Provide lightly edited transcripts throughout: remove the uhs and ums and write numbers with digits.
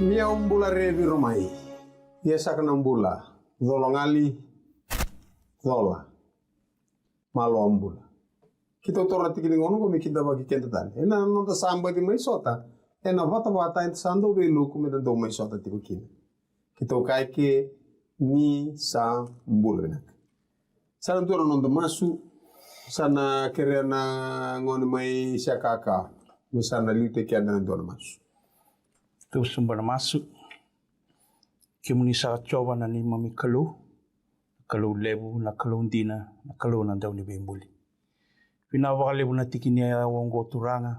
Mia umbula revi romai. Yesa kana umbula. Zolongali. Zola. Malo umbula. Kita tora tikini ngono ko mikita bagi kenta tan. Ena nonta samba di mai sota. Ena vata ent sando velu kumeda do mai sota tikini. Kita kai ke ni sa umbula nak. Sana tora nonta masu. Sana kerana ngono mai siakaka. Musana lute kia na tora masu. Tu sumber masuk ke munisa coba na ni mami kalau lebu na kalau dina na kalau na daw ni bembuli pina wale buna tikini ya wongo turanga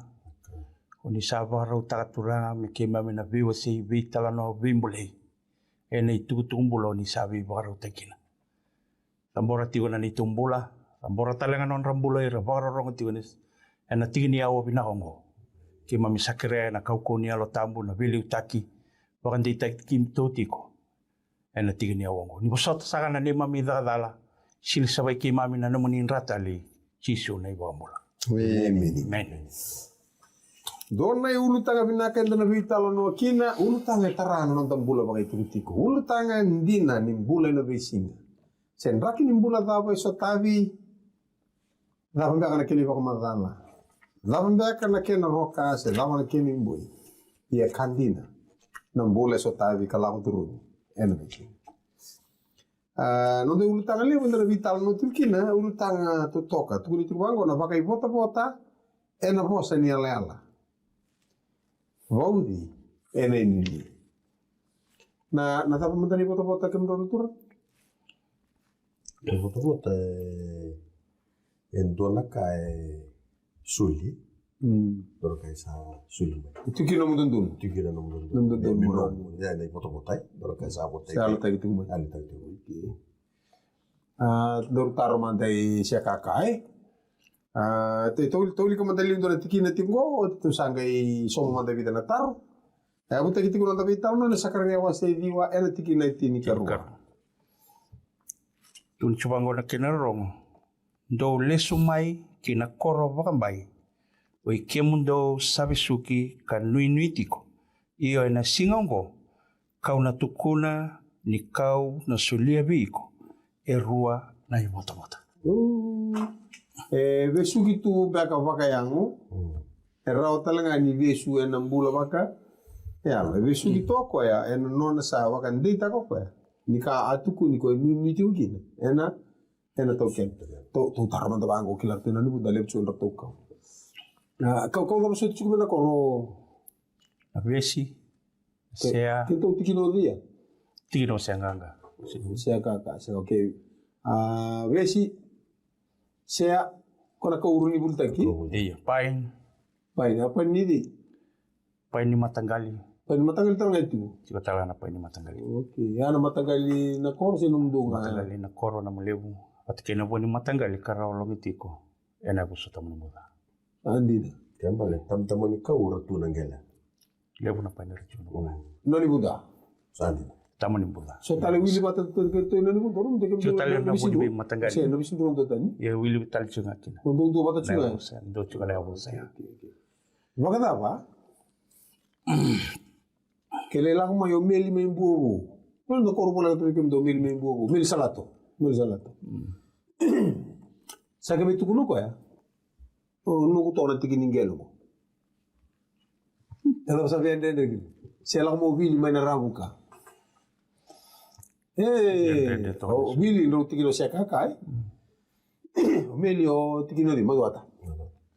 oni sabara utaka turanga me ke mami na biwa sei vitala no bembuli ene itu tumbulo ni sabi baru tekina tambora tiwana ni tumbula tambora talenga non rambula ira baru rong tiwanis ena tikini ya wo pina hongo ke mami sakere na kaukoni alo tambu na vili utaki wakan di tak kim totiko ena tigini awongo ni bosot sagana ni mami dadala sil sabai ke mami na namunin ratali chisu na ibamula Amen. Dona ulu tanga binaka ndana vitalo no kina ulu tanga tarano non tambula bagai tiko ulu tanga ndina ni bula no besinga sen raki ni bula dava iso tavi dava mbaka na kili bako madala dava mbaka na kena roka se dava na keni mbui ia kandina nambula iso tavi kalau turun ena besinga non de ulu tanga levo ndana vitalo no tukina ulu tanga totoka tukuni tuwango na bakai vota ena vosa ni ala Vaudi ena ini na tapa mentari bota ke mendoro tur bota en dona kai suli dora kai sa suli itu kira mundun tikira no mundo ya nei bota dora kai sa bota sa alta gitu mo alta gitu dor taro mantai sia kakai toli ko mandali ndona tikina tingo tu sangai somo mandai vida na taro buta kiti ko ndabi taro na sakarnya wase diwa ena tikina tini karu tun chubango na kinarong do lesumai kina koro bakambai oi kemundo sabisuki kanui tiko iyo ena singongo kau na tukuna ni kau na sulia biko erua na ibota vesu gitu baka yangu erau talanga ni vesu enambula baka ya vesu gitu ako ya en nona sa waka ndita ko ya nika atuku niko ni tiugina ena token to tarman to bango kilar tena ni budale chundra to kau kau so tiku na ko avesi sea kento tikino dia tiro sanganga sea kaka sea okay vesi sea kona kau uruni bultaki iya pain apa ni pain ni matanggali tanga itu tiba tala na pain ni matanggali okay ana matanggali na koro sinumdunga matanggali na koro na malebu patikena boni matanggali karao logitiko ena busuta muda andina kembali tam-tamoni kau ratu nangela lebu na pain ratu noni buda sandi tamani buda so tale wili bata to noni buda rum de so tale na boni matanggali se no bisin durung to tani ya wili tal chunga kina untuk bata chunga do chunga le abo saya Maganda apa? Kailangan mo yung mili may buo. Ano na koro mo lang ito yung mili may buo. Mili salato. Sa gabi ito kuno ko ya. Nuko to na tiginingelo mo. Ano sabihan din. Siya lang mo mili may narago ka. Mili no tigino siya kakay. Mili o tigino di magwata.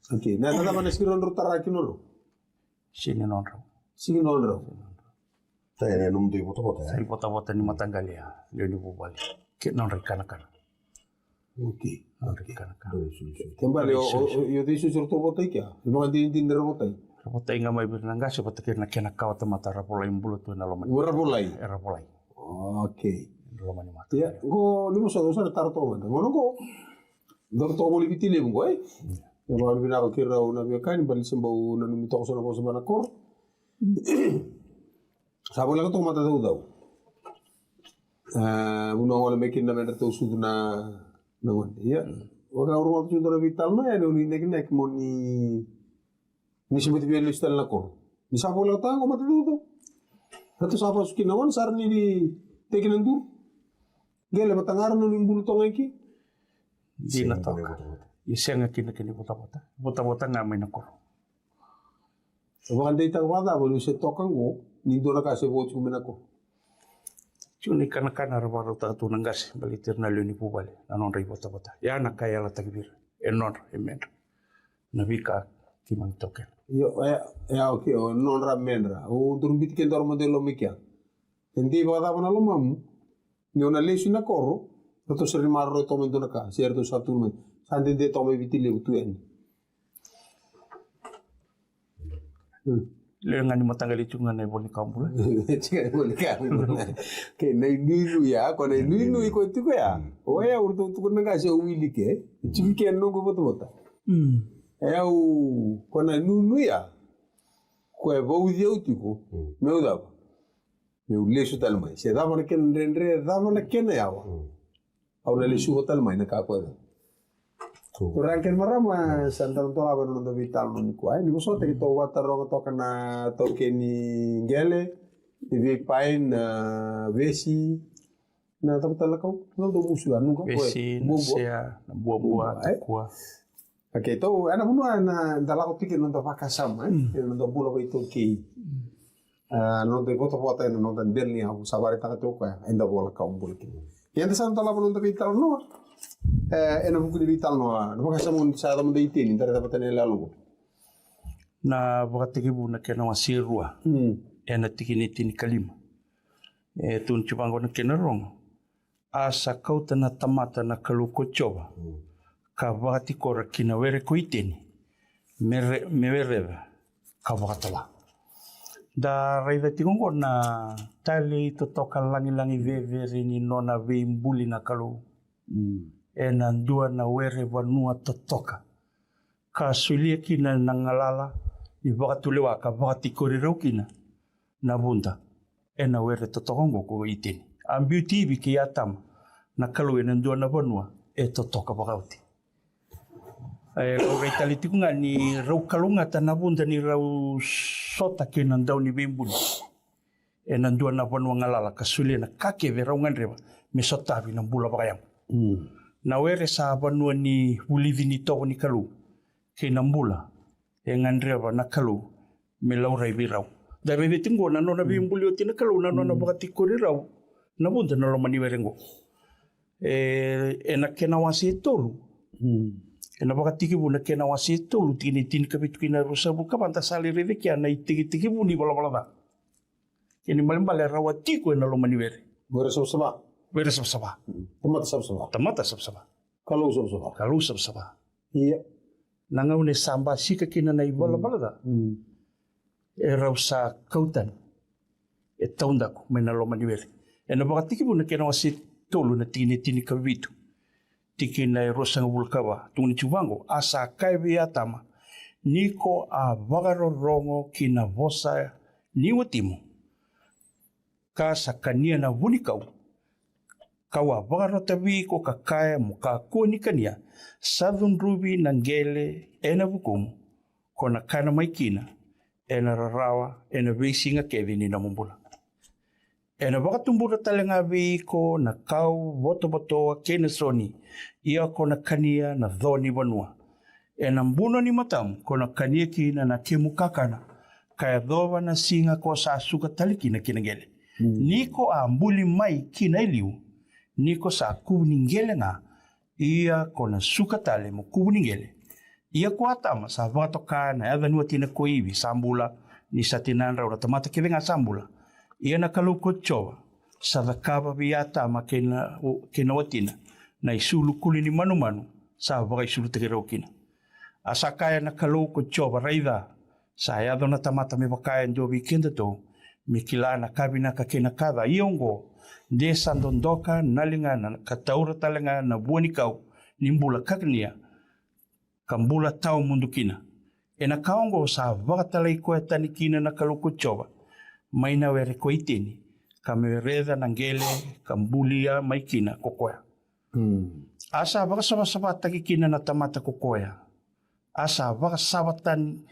Okay, na naman nasiron rutara kinolo. Sini nonro. Saya ni num tu bota Sai bota ni matanggali ya. Leo ni bubali. Ke non rekana. Okay. Rekana. Kembali yo disu surto bota kya. Mga din bota. Bota inga mai birnanga seperti kena kau mata rapolai bulu tu na lomani. Rapolai. Okay. Lomani mata. Ya, go limo so tarto bota. Ngono ko. Dor to boli bitile mo eh. Ya baru bina ko kira una biakan bali sembau na numito ko sa nabo sa manakor. Sabo lang to mata daw. Uno wala mekin na merto sudu na naman. Ya. Waka urwa to sudu vital na ya ni nek mo ni sibuti bi listal na ko. Ni sabo lang ta ko mata daw. Ratu sapa sukinawan sarni di tekinan tu. Gele batangaran no limbulu tonga iki. Di na toka. Isenga kina bota-bota. Bota-bota namay na koro. Bakan day tagwada bolu se tokang go nindo na kasi bo kumena ko. Cuni kana rabaro ta tu nangas balitir na luni pubale nanon rai bota-bota. Ya na kaya la tagbir. Enon emen. Nabika kimang token. Yo ya oke o non ramendra. O turbit ken dor modelo mikia. Endi bada bana lo mamu. Ni ona lesu na koro. Roto seri marro to mendo na ka. Serto satu me. Sande de to me vitile utu en. Le ngani matanggali chunga na boni kampula. Chica boni kampula. Ke nei ninu ya ko nei ninu iko tiko ya. O ya urto tu kuna ka se wili ke. Chiki ken no go bota. Ya u ko nei ninu ya. Ko e vou dio tiko. Meu dava. Meu lesu tal mai. Se dava na ken rendre dava na ken ya wa. Au na lesu hotel mai na ka ko. Kurangkan marama santan to aba no vital no ko ay ni so te to wata ro to kana to keni gele vi pain vesi na to tala ko no do musu anu ko vesi sea na buah kwa okay to ana bunu ana dala ko pikir no to vakasam no do bulo ko to ki no de foto foto no dan delni ha sabari ta to ko enda bola ka umbul ki yanda santan aba no vital no ena buku di vital no baka samun sa damo de itin tara dapat na lalu na baka tigibu na kena wasirua ena tikini tini kalima tun chupango na kena rong asa kauta na tamata na kaluko choba ka baka tikora kina were ko itini me vereva ka baka tala da raida tigongo na tali to toka langi veveri ni nona veimbuli na kalu e na ndua na were wanua totoka. Ka sulia kina na ngalala i wakatulewa ka wakatikori rau kina na bunda e na were totokongo ko itini. Ambiu tibi ki atama na kalu e na ndua na wanua e totoka wakauti. Kau rei talitiku nga ni rau kalunga ta na bunda ni rau sota ki na ndau ni bimbuni. E na ndua na wanua ngalala ka sulia na kake ve rau ngandrewa me sotavi na bula wakayang. Na were sa banua ni ulivi ni toko ni kalu ke nambula e ngandrewa na kalu me laurai virau. Da bebe tingo na nona bimbuli o tina kalu na nona bakatikori rau na bunda na loma ni werengo. E na kena wasi e tolu. E na bakatikibu na kena wasi e tolu tini kapitu na rusabu kapanta sali rede kia na itiki-tikibu ni bala-bala. Kini malimbale rawa tiko e na loma ni were. Bora sama. Were sab-saba. Tamata sab-saba. Tamata sab-saba. Kalau sab-saba. Kalau sab-saba. Iya. Nangau ne samba sika kina na ibala-bala da. E rau sa kautan. E taundaku me na loma ni were. E na bakatikibu na kena wasi tolu na tini kavitu. Tiki na e rosanga bulkawa. Tungni chuvango. Asa kaiwe atama. Niko a vagaro rongo kina vosa niwa timu. Ka sa kania na vunikau. Kawa vagaro tabi ko kakaya mo kakua ni kania. Southern Ruby nangele ena vukumu. Kona kana maikina. Ena rarawa. Ena visinga kevi ni namumbula. Ena wakatumbura talenga viko na kau boto-botoa kene soni. Ia kona kania na dhoni wanua. Ena mbuna ni matamu kona kania kina na kemu kakana. Kaya dhowa na singa ko sa asuka talikina kinagele. Niko a mbuli mai kina iliu. Niko sa kubuningele nga. Ia kona suka tale mo kubuningele. Ia ko atama sa vatoka na adhanua tina ko iwi sambula ni sa tinanra ura tamata kevenga sambula. Ia na kaluko chowa sa vakava viatama kena watina na isulu kuli ni manu sa vaka isulu tekero kina. Asa kaya na kaluko chowa raida sa ayado na tamata me vakaya ndio wikenda to me kila na kabina ka kena kada iongo de sandondoka nalinga na kataura talenga na buonikau nimbula kaknia kambula tau mundu kina. Ena kaongo sa vakatalai koe tani kina na kaluko chowa. Maina were ko itini ka me reda nangele kambulia maikina kokoya. Asa baka sabata kina na tamata kokoya. Asa baka sabatan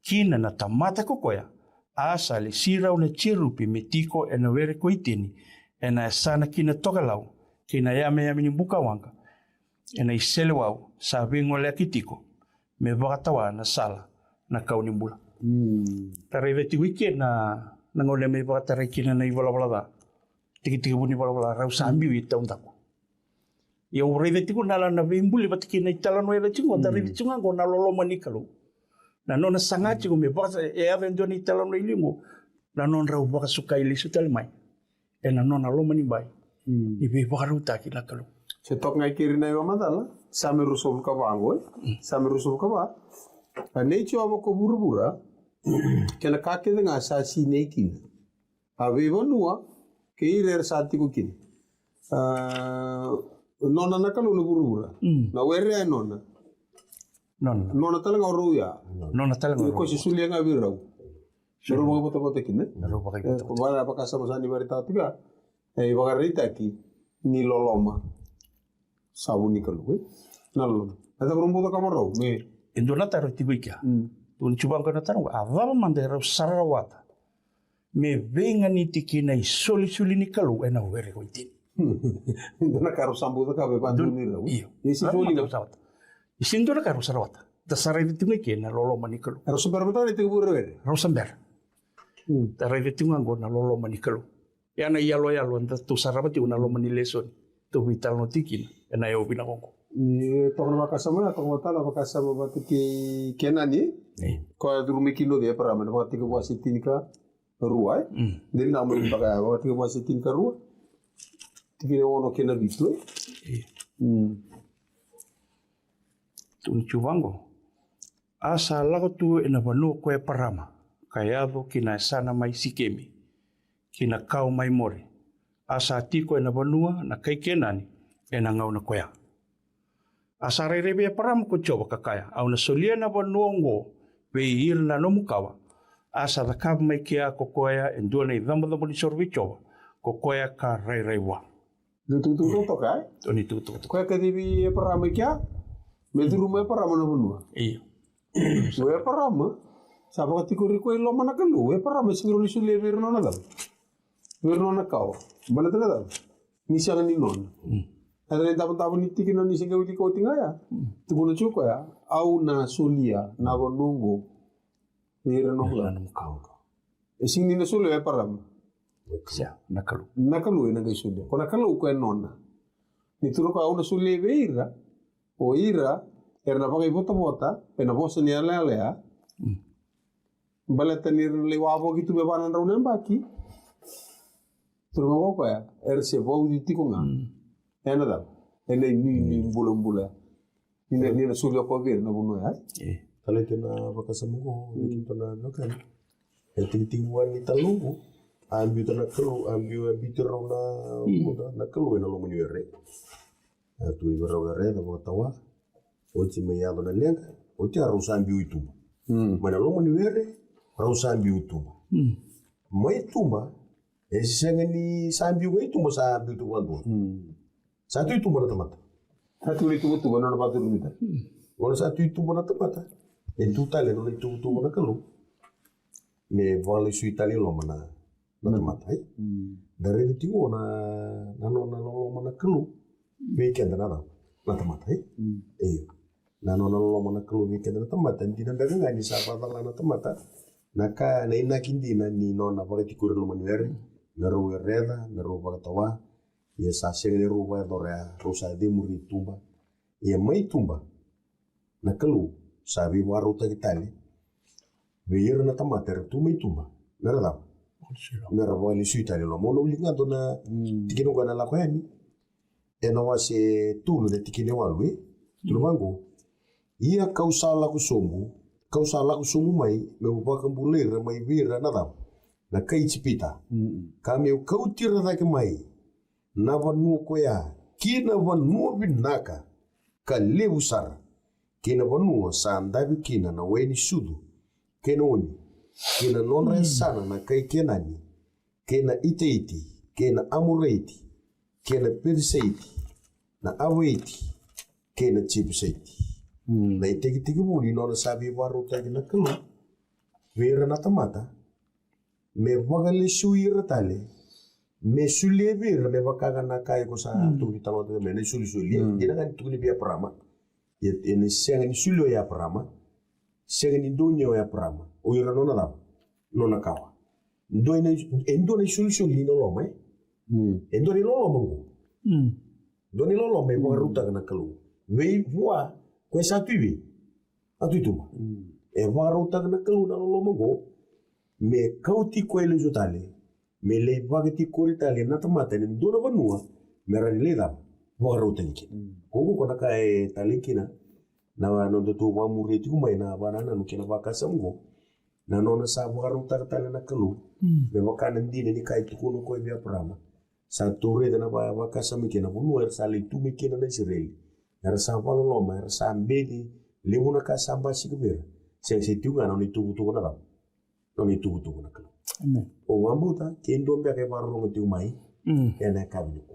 kina na tamata kokoya. asa le sirau na chirupi me tiko e na were koitini e na sana kina tokalau kina yame ni buka wanga e na isele wau sa vingo le kitiko me wakatawa na sala na kauni mbula. Tarai veti wiki na ngole me wakatarai kina na iwala da tiki buni wala rau sambiu i taundako. Ia urei veti ko nala na vimbuli pati kina itala no eve tingo tarai veti ngo na lolo manikalo. Na nona sangachi ko me basa e ave ndo ni tala no ilingo na non rau baka sukai lisu tale mai e na nona lo mani bai i be baka ruta ki la kalu se tok ngai kiri na yo madala same rusul ka bango same rusul ka ba nei cho abo ko burbura kena ka ke nga sa si nei kin ave bonua ke ire sa ti ko kin nona na kalu no burbura na were nona nona tala nga ruya nona tala nga ko si sulia nga birau suru mo poto kin ro baka ko bala pa kasa masani barita tiga e bagarita ki ni loloma sabu ni kalu nalo ada rumbo to kamaro me indona taro tibuika tun chubang kana taro avava mandera sarawata me venga ni tikina i soli ni kalu e na were ko itin indona karo sambu to ka be pandu ni ro isi soli ga sawata isindona karo sarawata da sarai tibuika na loloma ni kalu ro super betul itu burere rosamber tarai vetunga go na loloma ni kalu ya na yalo anda tu sarabati una lo mani lesson tu vital no tikina na yo bina kongo ni to na makasama to ngota la makasama bati ki kenani ko durumi kino de para man bati ko wasi tinika ruai din na mo baga bati ko wasi tinika ruai tikine wono kena bitu tu chuvango asa lago tu ena vanu ko e parama kayado kina sana mai sikemi kina kau mai more. Asa tiko e na vanua na kaikenani e na ngau na koea. Asa rerebe e paramu ko choba kakaya. Au na solia na vanua ngo pe hir na no mukawa. Asa da kab mai kia ko koea e ndua na i dhamadhamu ni sorvi choba. Ko koea ka rai wa. Tutu to kai? Toni tutu. Koea ka dibi e paramu kia? Me duru me paramu na vanua? Iyo. E paramu? Sapa ka tiko riko ilo mana kalu? E paramu singiro li sulia virno na dal. Virno na kau. Bala tala dal. Nisa ka ni non. Ada yang tapu-tapu ni tiki na nisa ka wili ko tinga ya. Tukuno chuko ya. Au na sulia na vanungo. Virno na kau. E sing ni na sulia e paramu? Sia, nakalu. Nakalu e na sulia. Ko nakalu ko e nona. Ni turo ka au na sulia e ira. O ira. Era na pakai bota-bota. E na bosa ni alea. Bala tanir lewabo gitu bebanan raunan baki. Turma ko ya, se bau di tiko nga. Ena da. Ena ni bulan-bulan. Ni na sulia ko vir na buno ya. Kalau itu na bakasamugo, itu na nakan. Tingtinguan ni talungu, ambil tu nak kelu, ambil bitur na kelu na lo meniwere. Tu iwere na bakawa. Oci meyado na lenga, oci harus ambil itu. Mana lo meniwere, harus ambil itu. Mai tumba. Sanga ni sambiu ko itumba sambiu tu wando. Satu itumba na tamata. Satu itu na patu rumita. Wala satu itumba na tamata. Itu tale no itu na kalu. Me vale su itali lo mana na tamata. Dari itu na lo mana kalu. Me kenda na tamata. Na lo mana kalu me kenda na tamata. Tidak ada ngani sapa na tamata. Naka na inakindi na ni nona pake tikure lo manuere. Naru reda, naru bagatawa, ia saseng ni ruba dorea, rusa de muri tumba, ia mai tumba, na kalu, sabi waruta kitali, beir na tamater tu mai tumba, nara wali su itali lo mono lingado na tikino gana la kwani, e na wase tulu de tikine walwe, tulumango, ia kausala kusumu mai, me ubaka mbulera mai vira nadam. Na kai chipita kami kau tira da mai na vanu ko ya kina vanu binaka ka lewusar kina vanu sanda bikina na weni sudu kenoni kina nonra sana na kai kenani kena iteiti kena amureti kena perseiti na aweti kena chipseiti na iteki buli nona sabi waruta na kalu vera na tamata me vagale suira tale me sulevir me vakaga na kai ko sa tu bitalo te me suli ina kan tu ni bia prama ya ene senga ni sulio ya prama senga ni donyo ya prama o ira nona da nona kawa endo ne suli no lo mai endo ni lo mongo doni lo me bo ruta kana kalu vei voa ko sa tuivi atutuma e voa ruta kana kalu na lo mongo me kauti ko ele jotale me le vagati koritale na tamata ni dona vanua me rani le da voa ruta ni kongo kona ka e talinkina na no do wa mureti kuma na bana na nukina vaka samgo na nona sa voa ruta tale na kalu me wakana ndine ni kai tukuno ko via prama sa tore na ba kasami kena bunu er sa le tu me kena na Israel er sa walo loma er sa mbedi le una ka samba sikubera se tu ngana ni tu na ba no ni tu na kala Amen. o wambuta ke ndombe ke baro ngo tu mai ena ka ni ku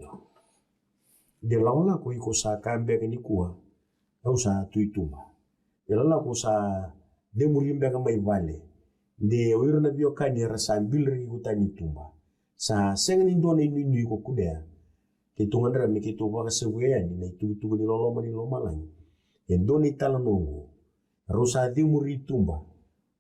de launa ko iko sa kambe ke ni ku au sa tu ituma de launa ko sa de murimbe ka mai vale de oiro na bio kani er sa mbilri ko tani tumba sa senga ni ndone ni ko kudea ke tungandra me ke to wa se we ani na tu ni loma langi e ndone tala nongo rosa di muri tumba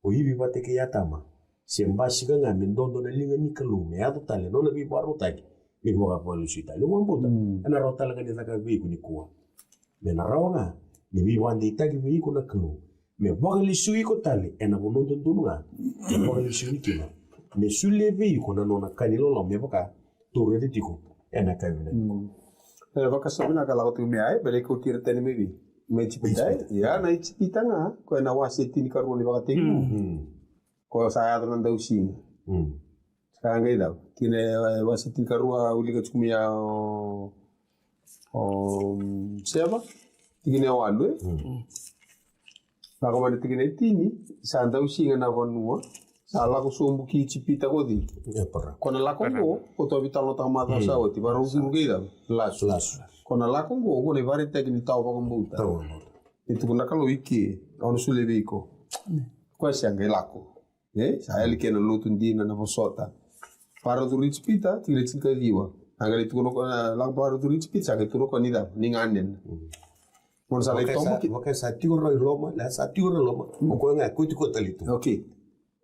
o hivi bate ke yatama se mbasi ga ngame ndondo na linga ni kalume ato tale no na bi baro taki ni ko ga polu sita lo mbuta ana rota la ga ka vi ku ni kuwa me na rawa ni bi wande taki vi ku na kalu me bogali sui ko tale ena bonondo ndunga e bogali sui kina me sulleve ko na nona kanilo lo me boka to rede tiko ena ka vina Baka sabina kala ko me ai bele ko tira tani me bi me chipita ya na chipita nga ko na wase tini karu ni baka teki ko sa ya dan da usi sa ngai da kine wase tini karu uli ka chumia seba tikine walu baka mane tikine tini sa da usi nga na vanua ala ko sombu ki chipita ko di kona la kongo ko to vitalo ta mata sa oti baru gurugida las kona la kongo ko le vari tekni tau ko mbuta itu kuna kalo iki ono sule biko ko sianga lako sa ele ke no lutundina na posota para du chipita tire chika diwa angale tu no la para du chipita ke tu no ni da ni nganen mon sa le tombo ki okay sa tiuro loma la sa tiuro loma ko nga ko ti ko talito okay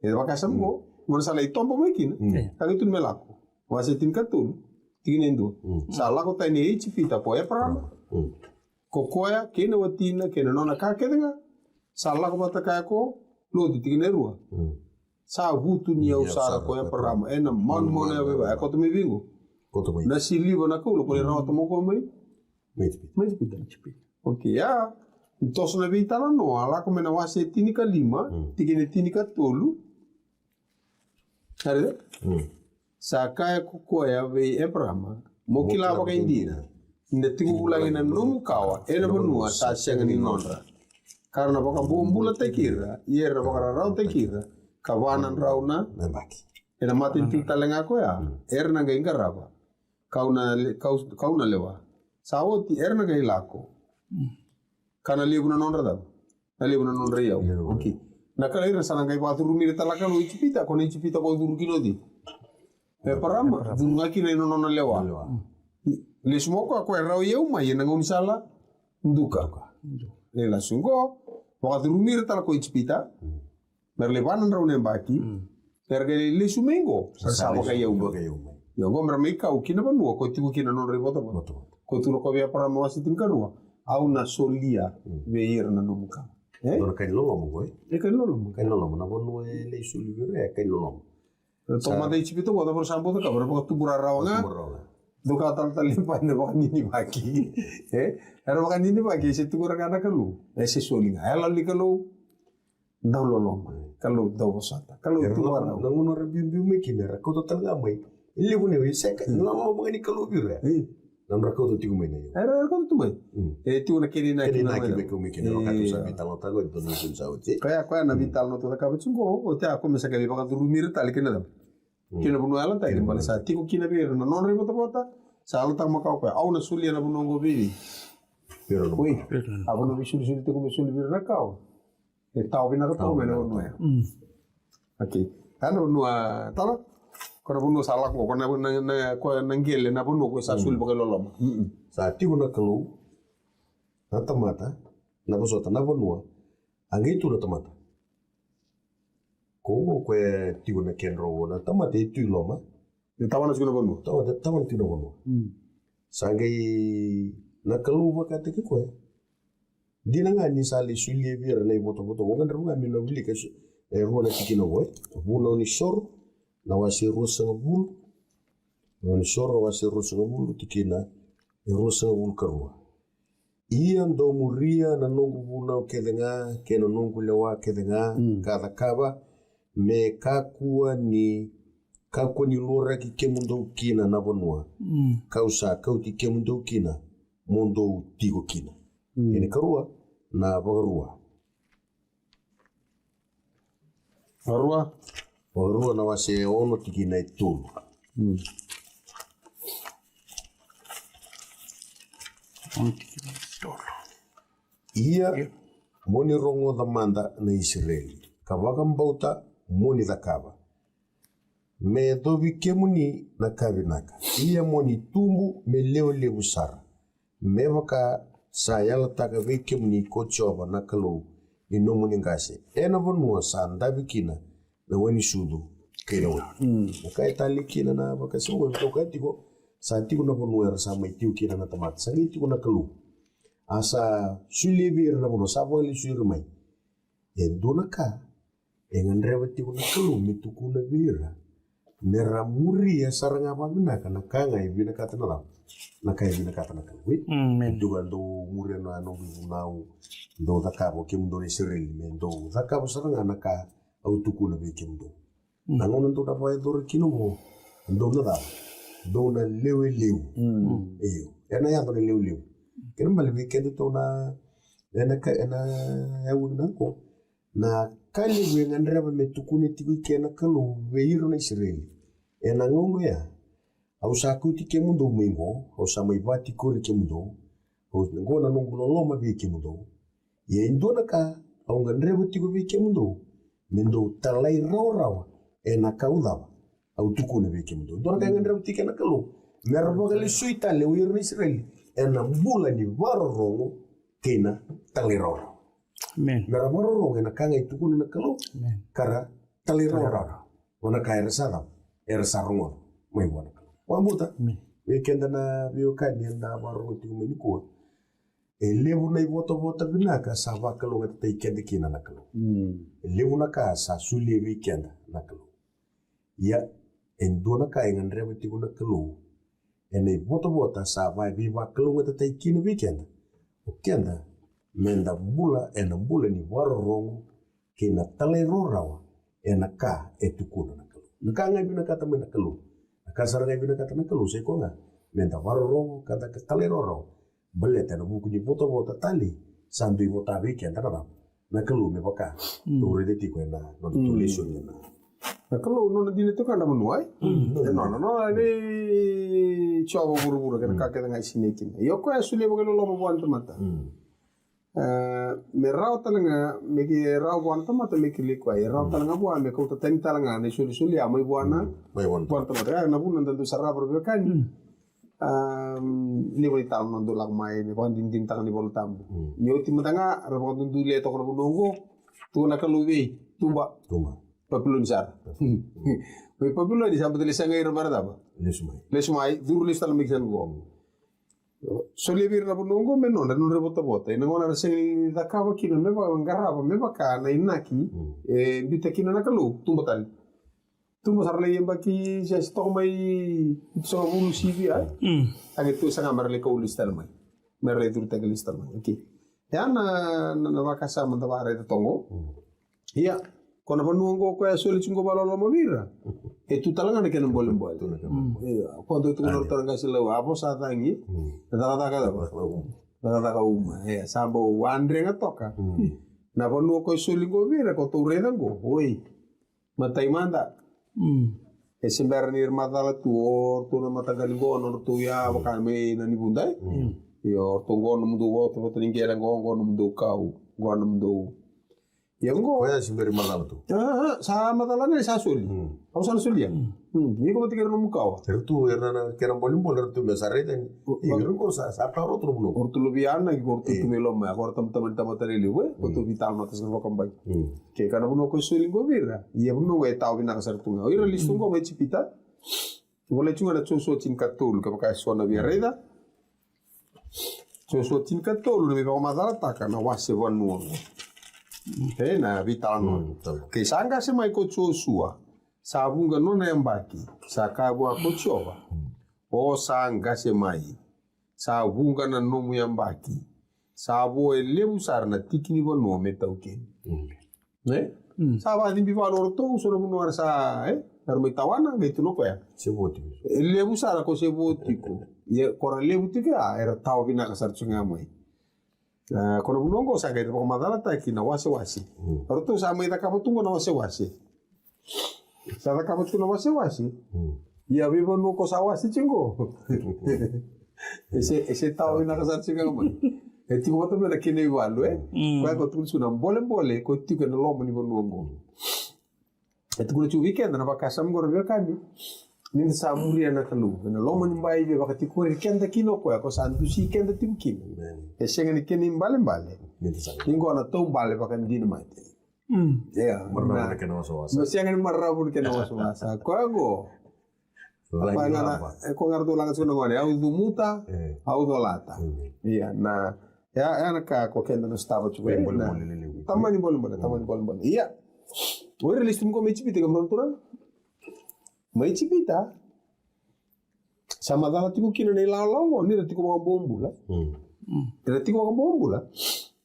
e baka samgo mon sala itombo mekina kali tun melako wase tin katul tinendo sala ko tani e chipita po e prama kokoya kena watina kena nona ka kedenga sala ko bata ka ko lo di tinerua sa vutu ni au sala ko e prama ena man mon e ba ko to me bingo ko to mai na sili bona ko lo ko le rato mo ko mai chipita okay ya tos na vitala no ala ko mena wase tini ka lima tigene tini ka tolu Arde? Saka ko koya ve Abraham mo kila ba kay dina. Hindi tingu ulangi na numukawa ena banua sa siya ni nonra. Karena baka bumbula tekira, yera baka raw tekira, kawanan raw na nambaki. Ena matin tintalenga ko ya. Erna gay garaba. Kau na lewa. Sawoti erna gay lako. Kana libu na nonra daw. Libu na nonra yaw. Okay. Nakalaira sana ngai batu rumire talaka no ichipita ko ichipita ko duru kinodi e parama dunga kina no no lewa le smoko ko raw yeu ma yena ngoni sala nduka le la sungo batu rumire talaka ko ichipita merle banan raw ne baki perge le sumengo sa ka yeu yo gomra meka o kina banu ko tibu kina no rebota ko tu ko via parama wasitin karua au na solia veir na numuka Ora kai lolo mo boy. Kai lolo na bonu le suli vere kai lolo. Toma dei chipito ko da por sambo da kabra ko tu burara nga. Duka tal limpa ne ba ni baki. Era ba ni baki se tu gora kana kalu. Se soli nga ela li kalu. Da lolo kalu da bosata. Kalu tu bara. Na ngono rebimbi me kinera ko to tanga mai. Ile bune we seka lolo mo ni kalu vere. Nan rako to tigu mai na yo. Era ko tu mai. Tu na kini na me ko me kinera ka tu sa vital ta go to no sun sa oti. Kaya na vital no to ka bachungo o te ako me sa ka bi ba durumir tal kina da. Kina bunu ala ta ni bala sa tiku kina bi na non re bota sa ala ta makau ka au na sulia na bunu go bi. Pero no. Ui. Abo no bisul sul te ko bisul bi na kau. E tau bi na ka tau me no no. Okay. Ano no tala Kona puno salak ko kona ko nanggele na puno ko sa sul bagai lolom. Sa tigo na kalu na tamata na basota na vanua angai tu na tamata. Ko ko tigo na kenro na tamata itu loma. Ni tawana sula puno. Taman tu na vanua. Sa angai na kalu ba kate ke ko. Di na nga ni sali sulie vir na iboto boto ko kan runga mi na bili ka ruwa na tikino boy. Buno ni sor na wasi rusa ngabul. Ni sor wasi rusa ngabul tikina rusa ngabul karua. Ian do muria na nungu buna kedenga ke na nungu lewa kedenga kada kaba me kakua ni lora ki ke mundo kina na vanua. Kausa kau ti ke mundo kina mundo tigo kina. Ini karua na bagarua. Bagarua na wase ono tiki na itulu. Ia moni rongo da manda na Israeli. Kawakam bauta moni da kaba. Me dobi kemuni na kabinaka. Ia moni tumbu me leo lebu sara. Me waka sa yala taka veke muni ko choba na kalau ni no muni ngase ena bonua sa ndabi kina na wani sudu kina wani na kai tali kina na baka so we to kai tiko sa tiko na bonua sa mai tiu kina na tamat sa tiko na kalau asa sulebi na bonua sa wali suru mai e dona ka e ngandreva tiko na kalau mituku na bira mera muri ya saranga babina kana kanga ibina katana la na kai ibina katana kalwi duga do muri no ano binau do zakabo kimdo ni siril men do zakabo saranga naka autuku na be kimdo nangono to da vai do kino mo do na da do na lewe lew eyo ena ya do na lew lew kena mali weekend to na ena ka ena ewu na ko na kali we ngandreba metukune tiki kena kalu weiro na Israeli ena ngongo ya au sakuti ke mundo mingo au samai bati kore ke mundo au ngona nongulo loma be ke mundo ye indona ka au ngandreba tiko be ke mundo mendo talai rawa ena kaudawa au tukune be ke mundo ndona ka ngandreba tiki na kalu merbo gali suita le weiro na Israeli ena mbula ni varoro kena talai rawa. Amen. Meraboro ngena kanga itukune na kalu kara talirora wana ka ersa rongo mai wana wamuta weekend na biokani na baro tiku meniko elevu na voto binaka sa vakalo ngata weekend kina na kalu elevu na ka sa suli weekend na kalu ya endona ka ngandre tiku na kalu ene voto sa vai viva kalu ngata kina weekend okenda menda bula ena bula ni warong kena tale rorawa ena ka etukuna na kalu. Naka ngai bina kata mena kalu. Naka sara ngai bina kata na kalu se konga. Menda warong kata ke tale rorawa. Beleta na buku ni bota tali. Sandu i bota wiki antara na kalu me baka. Tore de tiko ena no tuliso ni na. Na kalu no dine to kana manuai. No ni chobo buru kana ka ngai sinekin. Yoko ya sule bogalo lobo buan mata. Me rau talanga me ki rau buan tamata me ki likwai rau talanga buan me kau teng talanga ne suli amai buana buan tamata na bunan tentu sarra berbekan ni boli tal nando lang mai ne buan din tangan ni bol tambu ni oti matanga rabo tentu le to ko nongo tu na kaluwi tumba papulun sar me papulun di sampai tulisan ngai rumah apa lesmai dulu listal mixan go Solebir na bunongo menon na nure bota ina ngona sing dakaba kino me ba ngaraba me ba ka na inaki bita kino na kalu tumbatal tumbo sarle yemba ki ja sto mai so bulu sivi ai age tu sanga marle ko listal mai merle dur tag listal mai okay ya na vakasa manda bare tongo iya kona bunongo ko ya soli chungo balolo mabira tu talanga ne kenan boleh buat iya quando tu nor taranga silo apo sa tangi tata ka uma ya sambo andre ngatoka na bonu ko soli go vira ko tu redango oi matai manda sembar nir matala tu or tu na matagal go nor tu ya bakan me nani bundai yo tu go no mdu go tu tu ningera go no mdu kau go no mdu Yang go. Kaya si Mary Malala tu. Sa matalana sa soli. Aku sana soli ya. Ni ko tiga no mukawa. Tertu erna keram bolim boler tu besare dan iru ko sa taro tru buno. Ortu lubiana ki ortu tumelo ma ko teman tali we ortu vital matas ko kambay. Ke kana buno ko soli go vira. Ia buno we tau bina kasar tunga. Ira listungo me cipita. Boleh cuma ada susu cinkatul ke pakai suana biareda. Susu cinkatul lebih bawa masalah tak karena wase wanu. Na vital no. Ke sanga se mai ko chosua. Sabunga nona yang baki. Sakabu ako chova. O sanga se mai. Sabunga na nomu yang baki. Sabo elebu sarna tikini bo no metauke. Saba di bivalo to solo buno sa Armai tawana gitu no ya. Seboti. Elebu sara ko seboti ko. Ya kora lebu tiga era tawa bina kasar cungamai. Kono bunongo sa gaita ko madala ta kina wasi. Pero tu sa mai ta kapatungo na wasi. Sa ta kapatungo na wasi. Ya vivo no ko sa wasi chingo. Ese tawa bina kasar cungamai. Eti ko to mena kine iwalu Kwa ko tu sunam bole ko ti ko no lomo ni bonongo. Eti ko tu weekend na bakasam go rebe kandi. Ni sa muri na kalu. Na lomo ni bai be bakati ko kenda kino ko santu si kenda tim kin. Esenga ni kini mbale. Ingo na to mbale bakan din mate. Ya, Marra ke no so asa. Esenga ni marra bun ke no so asa. Ko go. Ko ngardo lang suno ngone au dumuta au dolata. Iya, na ya ka ko kenda no stava chuwe. Tamani boleh. Iya. Oi listum ko mechi pite gamron turan. Mechi pita. Sama dala tiku kina nei lalau ni tiku mo bombula. Tiku mo bombula.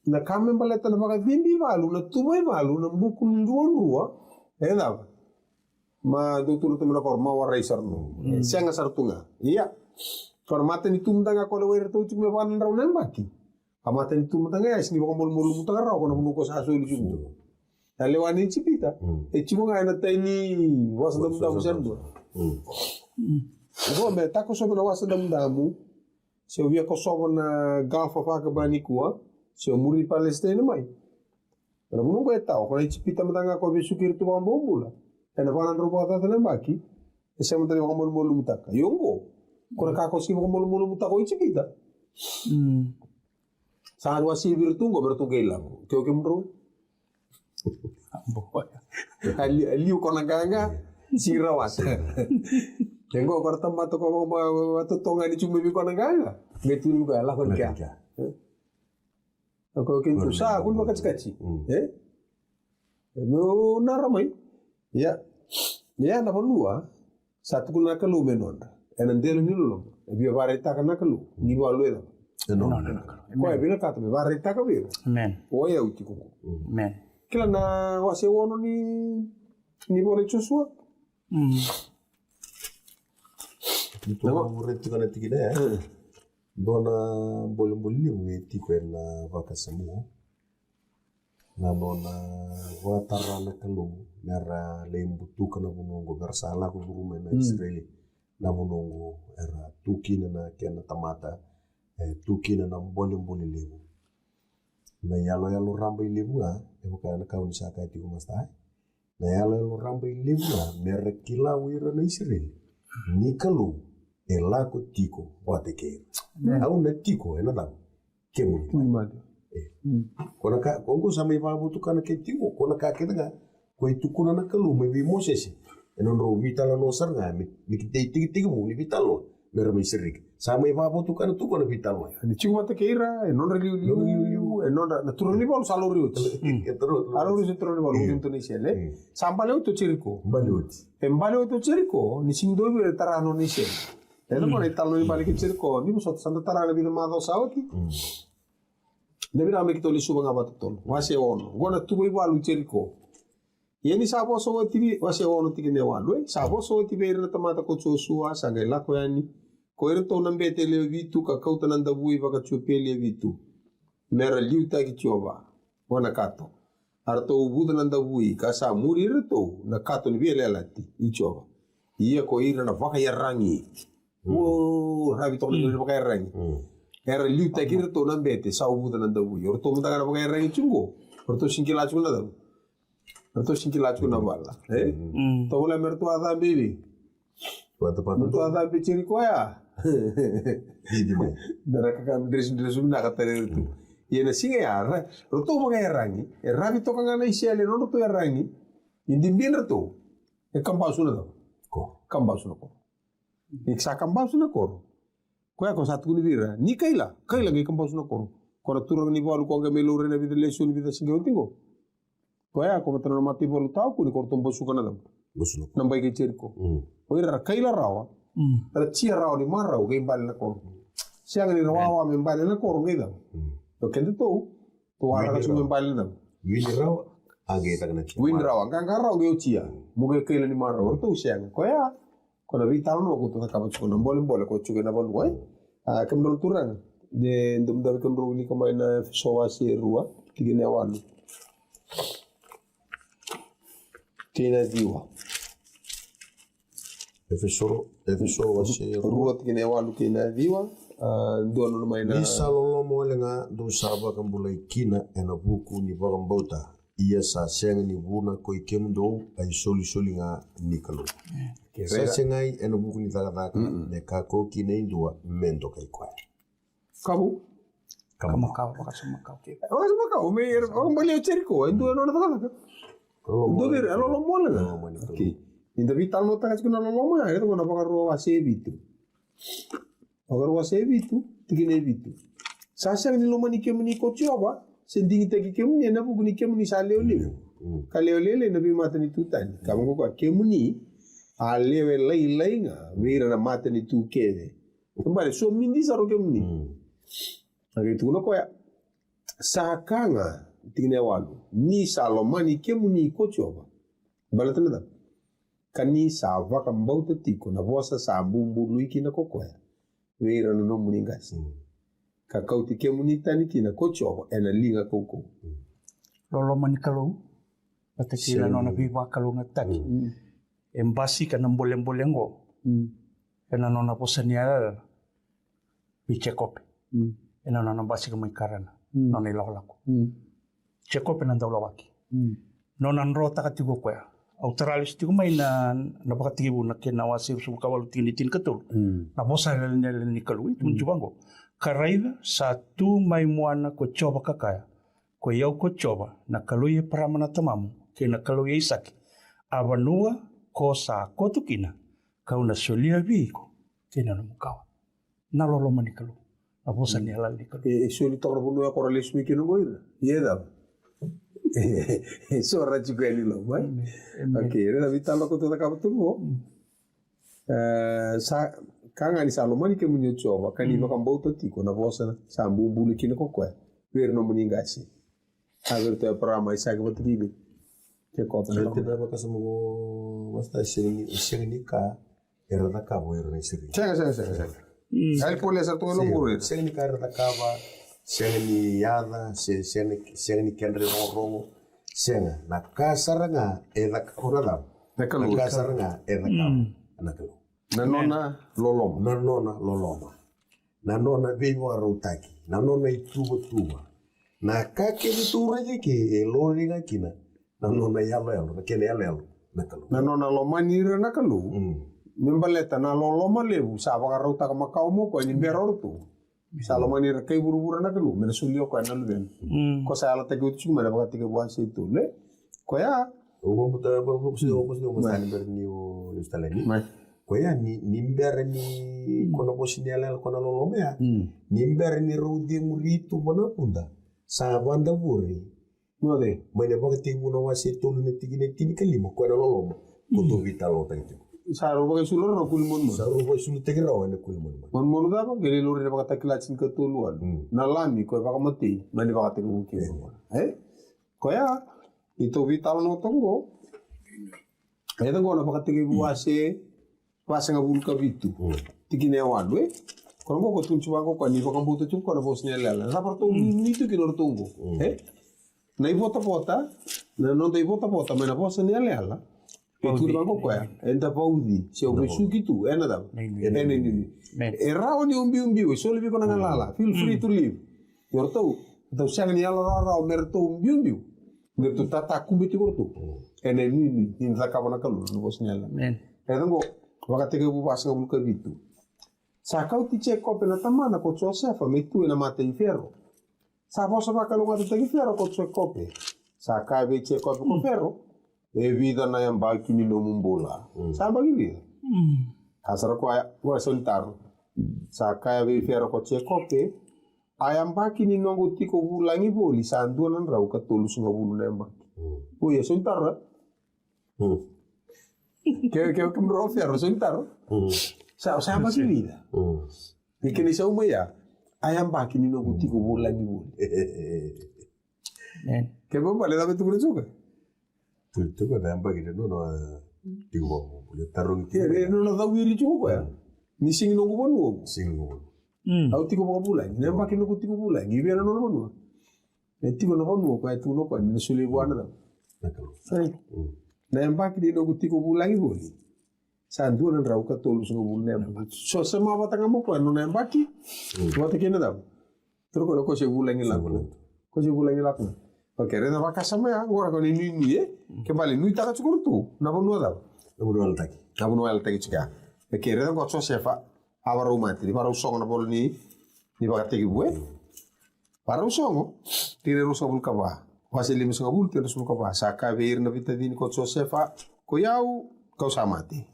Na kame baleta na baka bimbi valu na tumai valu na buku ndua. Eda. Ma doutor tu menakor ma warai sarno. Senga sartunga. Iya. Formata ni tumdanga ko lewer tu cuma ban raw nembaki. Amata ni tumdanga ya sini baka mol mutanga raw ko na bunuko sa asuli jugo. Lewani cipita. Cuma ngai na tani was dam sendo. Go me tako so na was dam damu. Se via ko so na gafa fa ka bani kuwa. Se muri Palestina mai. Pero bunuko etao ko cipita matanga ko besukir tu bombula. Ena panan rupa ta nembaki. Ese mantani baka mol mutaka. Yongo. Kona kako si baka mol mutaka ko cipita. Saan wasi bertunggu ilang. Kyo kemro. Aliu kona ganga sirawat. Tengo kor tempat ko batu tonga ni cuma bi kona ganga. Betul juga lah kon kya. Ako kintu sa kun bakats-katsi. No naramai. Ya. Ya na panua. Satu kuna kalu menon. Enan delu ni lo. Bi vareta kana kalu. Ni walu eda. No. Ko e bina katu vareta ka bi. Amen. O ya uti ko. Amen. Kila na wase wono ni bole chusua. Itu murid kana tikina ya. Dona boleh we tiko na vakasamu. Na nona watara na kalu mera lembutu kana bunongo bersala ko burume na Israeli. Na bunongo era tukina na kena tamata. Tukina na boleh lebu. Na yalo rambai lebu nga, bukan na kaun sa kati ko mastai. Na yalo rambai lebu nga, mera kila wira na Israel. Ni kalu elako tiko wateke. Au na tiko ena dam. Kemu. Kona ka kongo sama iba butu kana ke tiko kona ka kita nga. Ko itu kuna na kalu mebi Moses. Enon ro vitala no sar nga mi tiki mu ni vitalo. Mera Israel. Sama iba butu kana tu kona vitalo. Ni cuma te keira enon reliu enon naturally bol saluri ut. Aluri se turun bol Indonesia le. Sambale ut circo. Embale ut circo ni singdo bi tarano ni se. Eno kona italo ni balik circo ni musot santa tarana bi mado sauti. Devi na me kitoli suba ngabat tol. Wase ono. Gona tubo iwalu circo. Yeni sabo so tibi wase ono tikine walu. Sabo so tibi na tamata ko chosua sanga la ko yani. Ko to nambe tele vitu ka kauta nanda bui baka chupele vitu. Mera liuta ki chova. Wana kato. Arto ubuda nanda bui ka sa muri reto na kato ni biele lati i chova. Ia ko ira na vaka yarangi. Rabi to ni vaka yarangi. Era liuta ki reto nambe te sa ubuda nanda bui. Orto muta kana vaka yarangi chungo. Orto sinkila chunga da. Mertu sinkilacu na bala. To wala mertu ata bibi. Tepat-tepat Mertu ata bibi ciri koya. Di mana? Dara kakam dres na katare itu. Yena singa yara. Roto mga erangi. Erabi to kanga na isiale no to erangi. Hindi bin to. E kambasu na to. Ko. Kambasu na ko. Iksa kambasu na ko. Koya ko satu ni bira. Ni kaila ngai kambasu na ko. Kora turang ni balu ko nga melore na bida lesu ni bida singa tingo. Koya ko matano mati balu tau ko ni kortom bosu kana dam. Bosu. Nambai ke cerko. Oira kaila rawa. Ada cia rawa di marau ke bal na ko. Siang ni rawa membal na ko ngai dam. To kende to ara ka sumen bal na. Wini raw age ta kana. Win rawa kan rawa ge cia. Muge kaila ni marau to siang. Koya ko na vital no ko to ka ba ko bole ko chuge na bal wai. Kam dol turang de ndum da kam ro ni ko mai na sowa se rua tigene walu. Tina diwa. Efesoro wase Rua tigene walu tina diwa. Dono no mai na. Isa lolomo lenga do saba kambulai kina ena buku ni bagambauta. Ia sa senga ni buna ko ikemdo ai soli nga nikalo. Sa sengai ena buku ni taka ne kako kina indua mendo kai kwa. Kamu? Kamakau, Makau. Sama kau, orang beli ceriko, itu orang nak tak? Itu dia, lo mole lah. Okay. Ini vital nota kasih kena lo mole, itu kena pakai ruang wasebi itu. Pakai ruang wasebi itu, tigine itu. Sasa ni lo mani kemuni koci apa? Sendiri tegi kemuni, na buku ni kemuni sale oleh. Kali oleh nabi mata ni tutan. Kamu kau kemuni, aleh lei nga, wira na mata ni tu kene. Kembali, so mindi saru kemuni. Lagi tu nak kaya sakanga tinggal walu ni salomani kemuni kocoba balatana da kani sava kambau tiko na vosa sambumbu luiki na kokoya weira no muningasi kakau tikemuni tani kina kocoba ena linga koko Lolo manikalo patakira no na biwa kalau ngataki embasi kana boleng-bolengo ena no na posaniara bicekope ena no na basi kamai karana no na ilalako cekope na daula waki no na nrota katigo kwa australis tigo mai na bakatigo na kena wasi subkawalu tinitin katul na bosa ni kalui tunjubango karaiva satu mai muana ko coba kakaya ko yau ko coba na kalui pramana tamamu ke na kalui isaki avanua ko sa kotukina kauna solia viko kena no mukawa na lolo manikalu na bosa ni halal ni kalu soli tokro bunu ko relis mikino goira yeda so raji ko ni lo bai okay na vitalo ko to ka butungo sa kanga ni salomoni ke munyo choba kani ba kambo to tiko na bosa sambu bulu kino ko kwa ver no muningasi aver to para mai sa ko tribi ke ko na ko ba ka samo basta sirini ka era da ka bo era sirini senga Al pole sa to no muro sirini ka era da ka ba sirini yada sirini kendre rongo senga na ka saranga era ka orala na ka saranga era ka anakalo Nanona loloma. Nanona vivo arutaki. Nanona ituba. Na kake vitura ke loringa kina. Nanona yalo. Kene yalo. Nakalu. Nanona lomanira nakalu. Membaleta na loloma lebu. Saba karuta ka makau mo ko ni beror tu. Salomanira kay buru-buru nakalu. Mena sulio ko na luben. Ko sa ala tagu tu mena bakati ke buan situ le. Ko ya. Buta mustani berni o istalani. Koya nimbere ni kono bosiniala kono lolomea nimbere ni rudi muritu mana punda sabanda buri ngode mane bakati buno wase tonu ne tigine tini kalima kono loloma kutu vitalo tangti saru bagai sulur no kulmun saru bagai sulur tegira wane kulmun mon da ba gele lori bakata kilacin ke tuluan na lami ko bakamati mane bakati mungkin koya itu vital no tongo ada gona bakati buase Pasa nga bulka bitu. Tikine wadu Kono ko tunchu ko ni ko kambuto chung kono bosnya lela. Raporto itu kinor tunggu. Na ivota na non da ivota mena bosnya lela. Itu bango ko ya. Enda paudi. Se o besuki tu ena da. Ene. Era oni umbi so lebi kona ngala. Feel free to leave. Yorto. Tau siang ni ala ra merto umbi. Ngertu tata kumbiti kurtu. Ene ni zakabana kalu no bosnyala. Amen. Ngo wakati ke bubas ngabul ke bitu. Sakau ti ceko pena tamana ko Josefa metu na mate ferro. Sabo saba kalu ngata tegi ferro ko ceko pe. Saka be ceko ko ferro. E vida na yang baki ni no mumbola. Saba gibi. Kasar ko wa soltaro. Saka be ferro ko ceko pe. Ayam baki ni nongo tiko bulangi boli sandu nan rau ka tulus ngabulu nembak. Oh ya soltaro. Que me ferro soltaro. Sa ba vida. Porque ni sa umaya ayam baki ni nongo tiko bulangi boli. Que bo vale da betu juga. Tu kan ayam baki no tiko boleh taruh Kere no na da wiri juga ya. Ni sing nongo bonu. single. Au tiko mga bulan, nem baki no tiko bulan, gibi na no bonu. E tiko no bonu ko tu no ko ni suli buana da. Sai. Nem baki di no tiko bulan i boli. Sandu nan rau ka tolu so bulan nem. So sama bata ngamo ko no nem baki. Wata kena da. Tro ko se bulan i lakno. Ko se bulan i lakno. Oke, rena baka sama ya, ngora ko ni ni ke bali nui taka chukurtu. Na bonu da. Na bonu altaki. Na bonu altaki chika. E ke rena ko so sefa. Awar rumah tadi para usong na bol ni bagat tegi bue. Para usong tire rusa bul kaba. Wasi limis ngabul tire rusa bul kaba. Saka beir na bita din ko Josefa ko yau kau samati.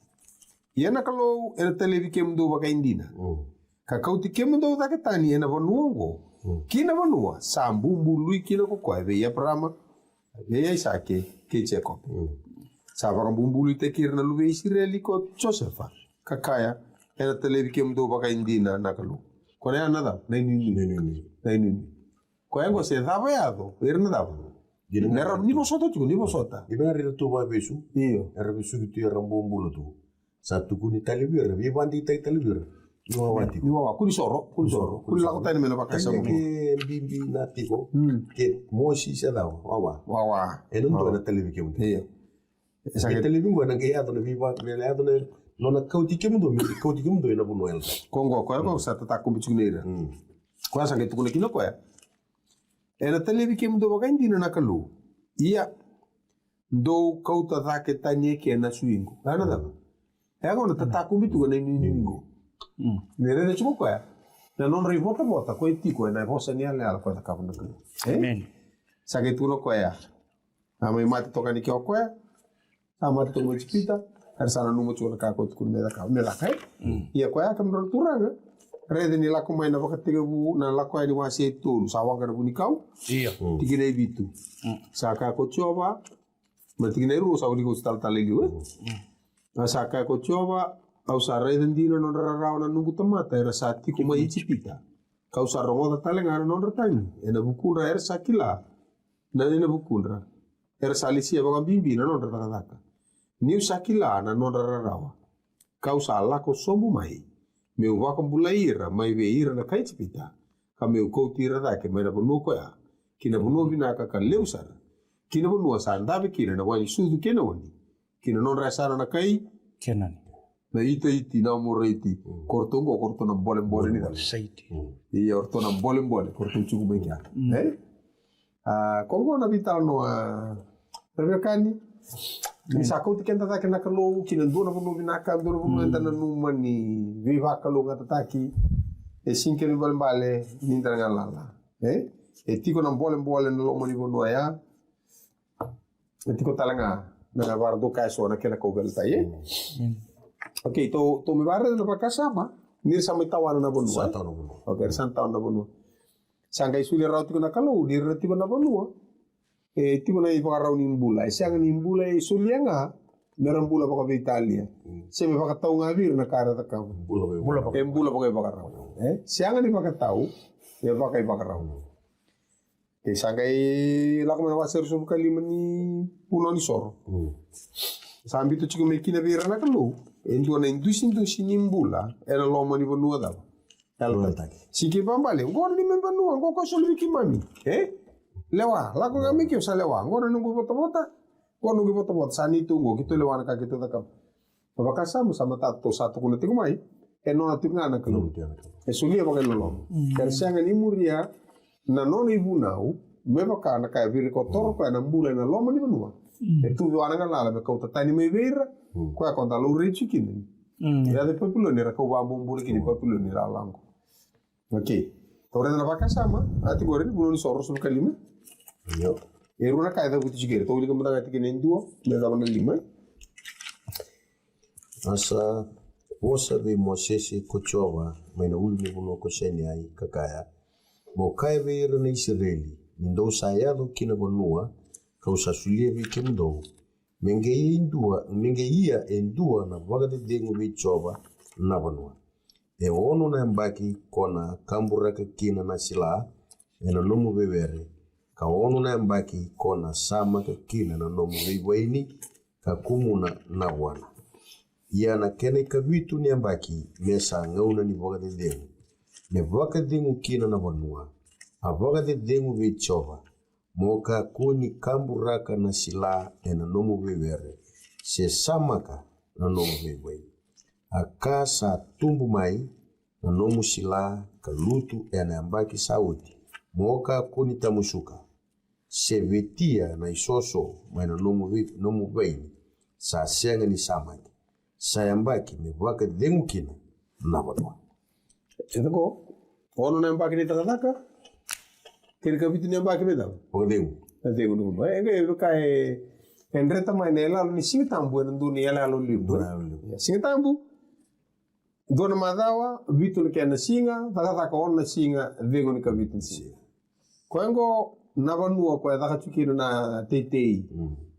Ia na kalau era televi kem do baka indina. Ka kau ti kem do baka tani ena bonuongo. Kina bonua sambumbu lui kina ko ko be ya prama. Be ya sake ke cheko. Sa bumbu lui te kirna lu be Israeli ko Josefa. Kakaya era televi kem do baka indina nakalu. Kone anada na ini. Ko yango se daba yado, erna daba. Nera ni bosota tu, ni bosota. Ina rida tu ba besu. Iyo. Era besu gitu ya rambombulo tu. Satu kuni televi, vi bandi tai televi. Iwa wati. Ni wawa kuli soro. Kuli lako tani mena baka sabu. Ke bimbi nati ko. Ke moshi se dawa. Wawa. Enon to na televi kem. Iyo. Ke televi mo na ke ya to na vi ba le ya to na nona kauti kem do ina bu noel. Kongo ko ko sa tata ko bichuneira. Ko sa ke tukule kino ko ya. Era televi kem do baka indina nakalu. Ia do kauta dake tanye ke na suingo. Ana daba. Ya ko na tata ko bitu na ningo. Nere de chuko ya. Na non rivota bota ko etiko na vosa ni ale ala ko ta kapu nakalu. Amen. Sa ke tuno ko ya. Ama mate toka ni ko ya. Ama to mo chipita. Sana numu chua ka ko kun mela kai ia ko ya kam ron turanga rede ni la ko mai na baka tiga bu na la ko ni wasi tu sawang ka bu ni kau Iya. tigine bitu saka ko choba matigine ru sa uli ko stal talili we saka ko choba au sa rede ndino non rara na nugu tomata era sati ko mai chipita kau sa rongo da talenga non ratani ena bukura era sakila na ena bukura era salisi baka bimbi na non rata Niu sakila na non rarawa. Kau salah ko sombu mai. Meu waka bulaira mai veira na kai tipita. Ka meu ko tira da ke mai na bono ko ya. Kina bono bina ka leusar. Kina bono sa ndabe kina na wani sudu kena wani. Kina non rasara na kai Kenan. na iti na moreti. Korto na bolem ni da. Saiti. Iya orto na bolem korto chuku bekia. Kongo na vital no Rebekani. Sa kau tiken tata kena kalau kina dona bono binaka dona bono entana numa ni viva kalau ngata taki e sinke ni bale nintra ngalala e tiko na bolem no lo moni bono ya e tiko talanga na bardo kaso na kena ko galta okay to me barre no pakasama nir sama tawana na bono okay san tawana na bono sangai suli rauti ko na kalau dir tiko na bono tiko na ipakarau nimbula. Siang nimbula sulianga merambula paka Italia. Seme paka tau ngavir na kara takau. Bula paka ipakarau. Siang ni paka tau ya paka ipakarau. Sangai laku mana wasir sum kali meni puno ni soro. Sambi tu chiku mekina vira na kalu. Endu na indusi nimbula era loma ni bonua da. Siki pambale ngor ni membanua ngor ko solviki mami. Lewa, laku kami kyo sa lewa. Ngora nunggu bota-bota. Ngora nunggu bota-bota. Sani tunggu. Gitu lewa na kakito takam. Mabakasamu sama tato satu kulit kumai. Eno na tinga na kelum. Sulia pakai lolom. Kersiangan imuria na non ibu nau. Meva kana kaya viri kotor kaya na mbula na loma ni manua. Tu wana nga lala me kau tatani me vera. Kaya konta lo rechi kini. Ya de populo ni rakau wambu mbula kini populo ni lalango. Oke. Tore na baka sama. Ati gore ni bulo ni soros sul kalima. Yo. Eruna kaya da buti chigere. Toli kamata ngati kini nduo. Meza wana lima. Asa wosa be Mosese kochova maina ulmi buno kosheni ai kakaya. Mo kaya be na Israeli. Nindo sayado kina bonua. Kau sasulia be kemdo. Menge ia endua na wagade dengu be chova na bonua. E ono na mbaki kona kamburaka kina na sila ena nomu bebere. Ka ono na mbaki kona sama ka kina na nomu bewaini ka kumuna na wana. Ia na kene ka vitu ni mbaki mesa ngauna ni wagade dengu. Me wagade dengu kina na bonua. A wagade dengu be chova. Moka kuni kamburaka na sila ena nomu bebere. Se samaka na nomu bewaini. Aka sa tumbu mai na nomu sila ka lutu ena ambaki sauti. Moka kuni tamusuka. Se vetia na isoso mai na nomu baini. Sa senga ni samaki. Sa yambaki me waka dengu kina na wadwa. Ito ko, ono na mbaki ni takataka. Kiri kabitu ni mbaki me daw. Waka dengu. Dengu nukuno. Enge kai endreta mai nela lo ni singitambu ena ndu ni ele alo libu. Singitambu. Dona madawa vitu ni kena singa, takataka ona singa dengu ni kabitu ni singa. Kwengo nabanua kwa daka chukino na tetei.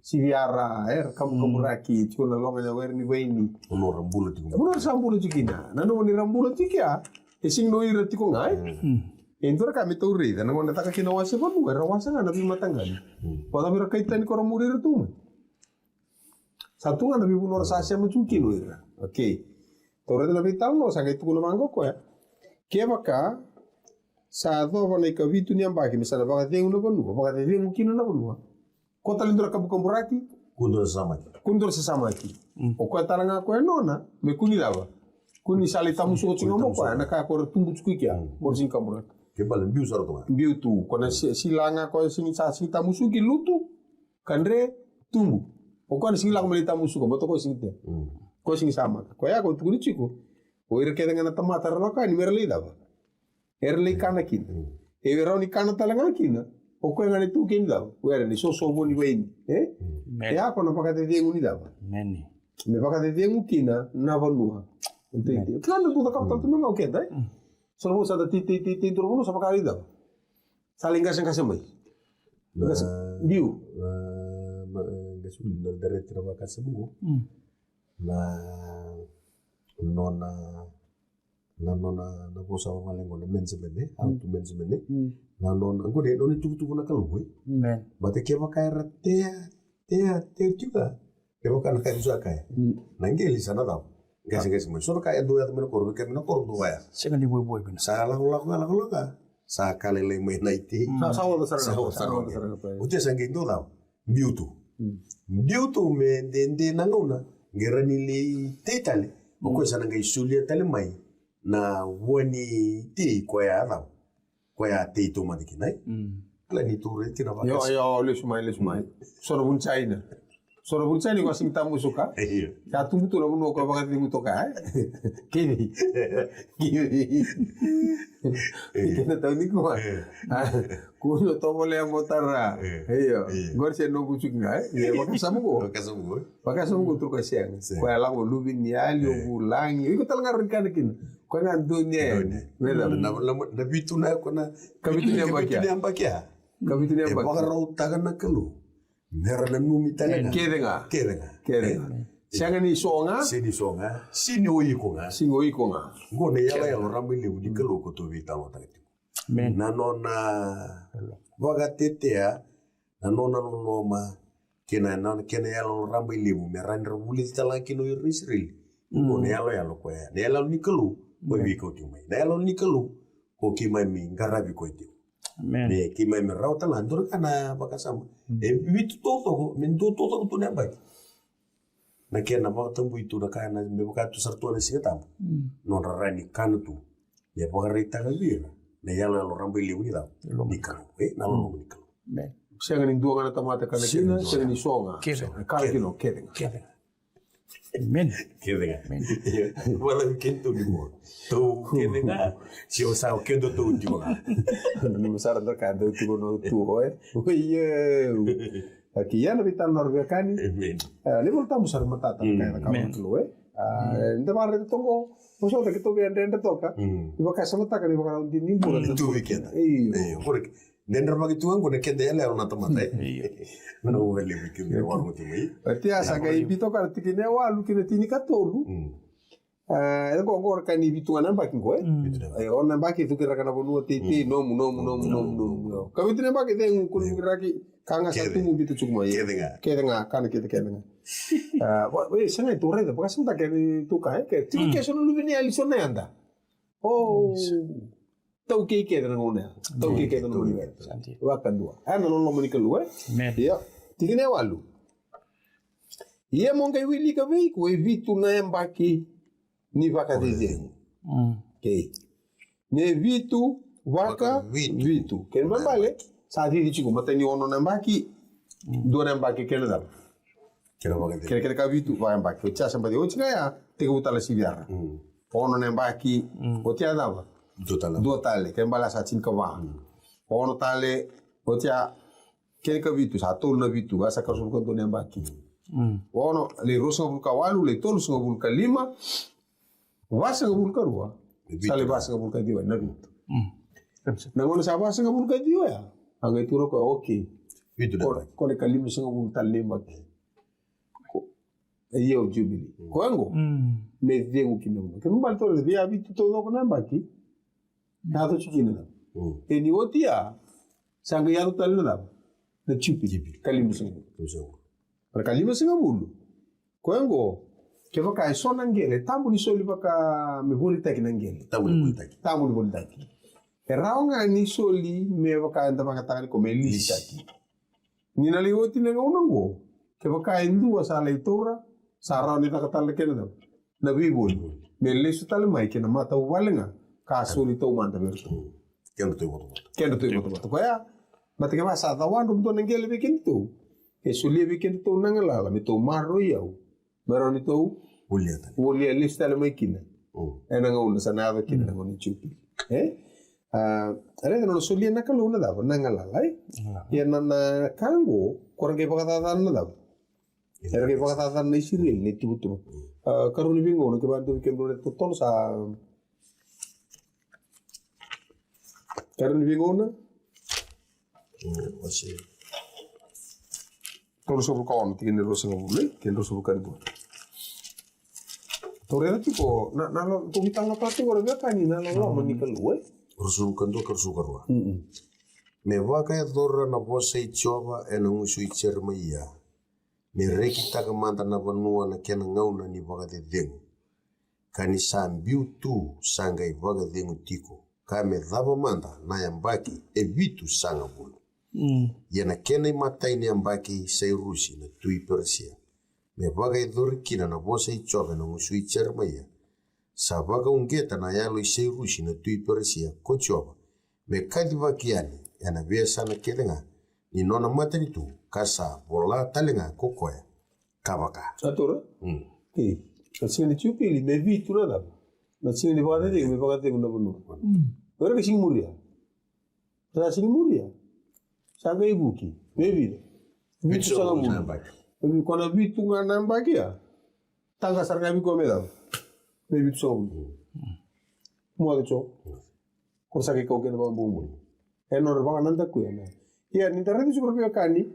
Siviara kamuraki chukuna longa ya werni weini. Ono rambula tiku. Ono rambula chukina. Nano ni rambula chikia. Esing no ira tiku ngai. Entura kami tauri. Nano ngone taka kina wase banu. Era wase nga nabi matangani. Pada bira kaitani kora murir tu. Satu nga nabi bunor sasya machukino ira. Okay. Tore de nabi tau no sangai tuku na mango ko ya. Keva ka sa do na ikavitu ni ambaki misala baka dengu na banu. Baka dengu kino na banu. Kota lindura kabukamburaki. Kundura samaki. Kundura samaki. O kwa talanga kwa nona me kuni lava. Kuni sali tamusu o tinga mo kwa na ka ko tumbu tsukikia. Borsin kamburaki. Ke bale mbiu saro toma. Mbiu tu kona silanga ko singi sa singi tamusu ki lutu. Kandre tumbu. O kwa singi la ko mali tamusu ko boto ko singi te. Ko singi samaki. Ko ya ko tukuni chiku. O ira keda ngana tamata ranoka ni merli lava. Erli kana kina. E veroni kana talanga kina. O ko ngani tu kin daw. Wera ni so boni wein. E a ko na pakate dengu ni daw. Meni. Me pakate dengu kina na vanua. Entende? Claro tu da kapta tu menga o que dai. Só vou sa da ti turbo sa pakari daw. Salinga sen kasemai. Diu. Gasul na dare traba kasemugo. Na bosa wa malengo na menzemene, auto menzemene. Na ngode no ni tuku na kaloi. Men. Bate ke makaira te juga. Ke makana kai usa kai. Na ngeli sana daw. Gasi mo. So kai do ya to ko ke no ko do ya. Sega ni boy bin. Sa la la. Sa kalele me naiti. Sa wa sarang. Ute sangi do daw. Biutu. Biutu me dende na ngona. Gerani li tetale. Ko sana ngai sulia tale mai. Na wani ti ko ya daw. Ko ya ti to madiki nai. Ala ni tu reti na vakas. Yo le sumai. Soro bun China. Soro bun China ko sing tamu suka. Ya tu tu rabu no ko bagat ni mutoka. Kini. Kita tahu ni ko. Kuno to mole motara. Heyo. Gor se no kuchuk ngai. Ye bakasamu ko. Bakasamu ko tu ko siang. Ko ala ko lubin ni ali o bulang. Iko talangar kan kin. Ko ngan dunia. Wala na bitu na ko na kabitu ni ambakia. Kabitu ni ambakia. Baka raw tagan na kalu. Nera na numi talaga. Kedenga. Sianga ni songa. Sini songa. Sini oiko nga. Sini oiko nga. Ngone yala ya rambi le di kalu ko to vita mo tagati. Men. Na nona waga tetea na nona loma kena yala rambi le mu merandra wuli tala kino Israel. Ngone yala ko ya. Ne yala ni kalu ko wi ko ti mai. Ne yala ni kalu ko ki mai mi ngarabi ko ti. Me ki mai me rauta la ndur kana bakasama. E vitu toto men toto to ne bai. Na kena ba tambu itu na kana me bakatu sartu na singatam. Non rani kanutu. Ya bagarita ga vira. Ne yala lo rambo ili unida. Ni kanu. Na lo ni kanu. Men. Siang ni dua ngana tamata kana kina, siang ni songa. Kedenga. Kala kino, kedenga. Kedenga. Men. Kedenga. Wala kento di mo. Tu kedenga. Si o sa kento tu di mo. Ni besar terkada tu kono tu Oye. Aquí ya no vital norvegani. Ni volta besar matata kaya kamu tu Nda barre tongo. Moso de que tu bien de toka. Iba ka sama taka ni bakal di ni pura Tu weekend. Porque dentro bagi tuang ko nekende ele ona tamata. Mana wele weekend war mo tumi. Tia sanga ibito ka tikine wa lu kine tini ka tolu. Ko ngor ka ni bitu ana baki ko ona baki tu kira kana bonu titi no. Ka bitu ne baki den kun raki kanga satu mu bitu cuma ye. Kedenga kan kita kedenga. We sanga tu reda baka senta ke tu ka ke tiki ke sono lu bini ali sona anda. Oh. Tau ke kedenga ngona. Tau ke kedenga ngona. Wa kan dua. Ana no lo monika lu Ya. Tikine walu. Ia monga wili ka vei ko vitu na embaki ni vaca de zengo. Okay. Ne vitu vaca vitu. Ken mambale sa di chico matani ono na mbaki. Do na mbaki ken da. Kere ka vitu va mbaki. Cha samba de ochika ya te ko tala sibiara. Ono na mbaki otia dava. Do tale ken bala sa chin ka va. Ono tale otia ken ka vitu sa tol na vitu asa ka sul ko do na mbaki. Ono le rosa bulka walu le tol so bulka lima. Wasa ngabulka ruwa. Sale basa ngabulka diwa na bitu. Nangono sa basa ngabulka diwa ya. Anga ituro ko okay. Bitu na. Kone kalimu sa ngabulka lima ki. Iyo jubili. Ko ango. Me dengu kinono. Ke mbal to le via bitu to ko na baki. Na to chikina na. Eni otia. Sanga yaru tal na. Na chupi kalimu sa ngabulka. Para kalimu sa ngabulu. Ko ango. Che vaka sona ngele tambu ni soli vaka me boli taki ngele tambu ni boli taki e raonga ni soli me vaka anda vaka tani ko me lisi taki ni na liwoti na ngo che vaka indu sala itora sara ni taka tala kena na biboli me lesu tala mai kena mata walenga ka soli to manda berto kendo to moto ko ya mata ke basa da wandu do ngele bekinto e soli bekinto nangala me to marro yau Maroni to Ulia lista le makina. Ena ngona sanava kina ngoni chupi. Are no solia na kaluna da nangala lai. Ya na kango korang ke pakata na da. Era ke pakata na isiril ni tubutu. Karuni bingo no ke bantu ke ngone totol sa. Karuni bingo na. Osi. Kalau sobu kawan tiga rosa ngabule, kendo sobu karibu. Torera tipo, na lo tumitang na pati ko rega kani na lo manikal uwe. Rosu kando kersu karwa. Me waka ya dora na bosa I choba e na ngusu I cherma ia. Me reki taka manta na vanua na kena ngauna ni waga de dengu. Kani sambiu tu sanga I waga dengu tiko. Ka me dhaba manta na yambaki e vitu sanga bulu. Yana kena I matai ni ambaki sei rusi na tui persia. Me waga I dori kina na bosa I choba na ngusu I cherma ia. Sa waga ungeta na yalo I sei rusi na tui persia ko choba. Me kadi wakiani yana vea sana kelenga. Ni nona matani tu kasa bola talenga kokoya. Kabaka. Atora? Kasi ni chupi li me vitu na dab. Na sing ni waga de me waga de na bunu. Ora ke sing muria. Sa sing muria. Sanga ibuki, maybe. Vitu sanga mu. Kona vitu nga nambaki ya. Tanga sarga biko me da. Maybe vitu sanga mu. Mo de cho. Kosa ke ko ke no bumbu. Enor banga nanda ku ya. Ya ni tarati super pe kani.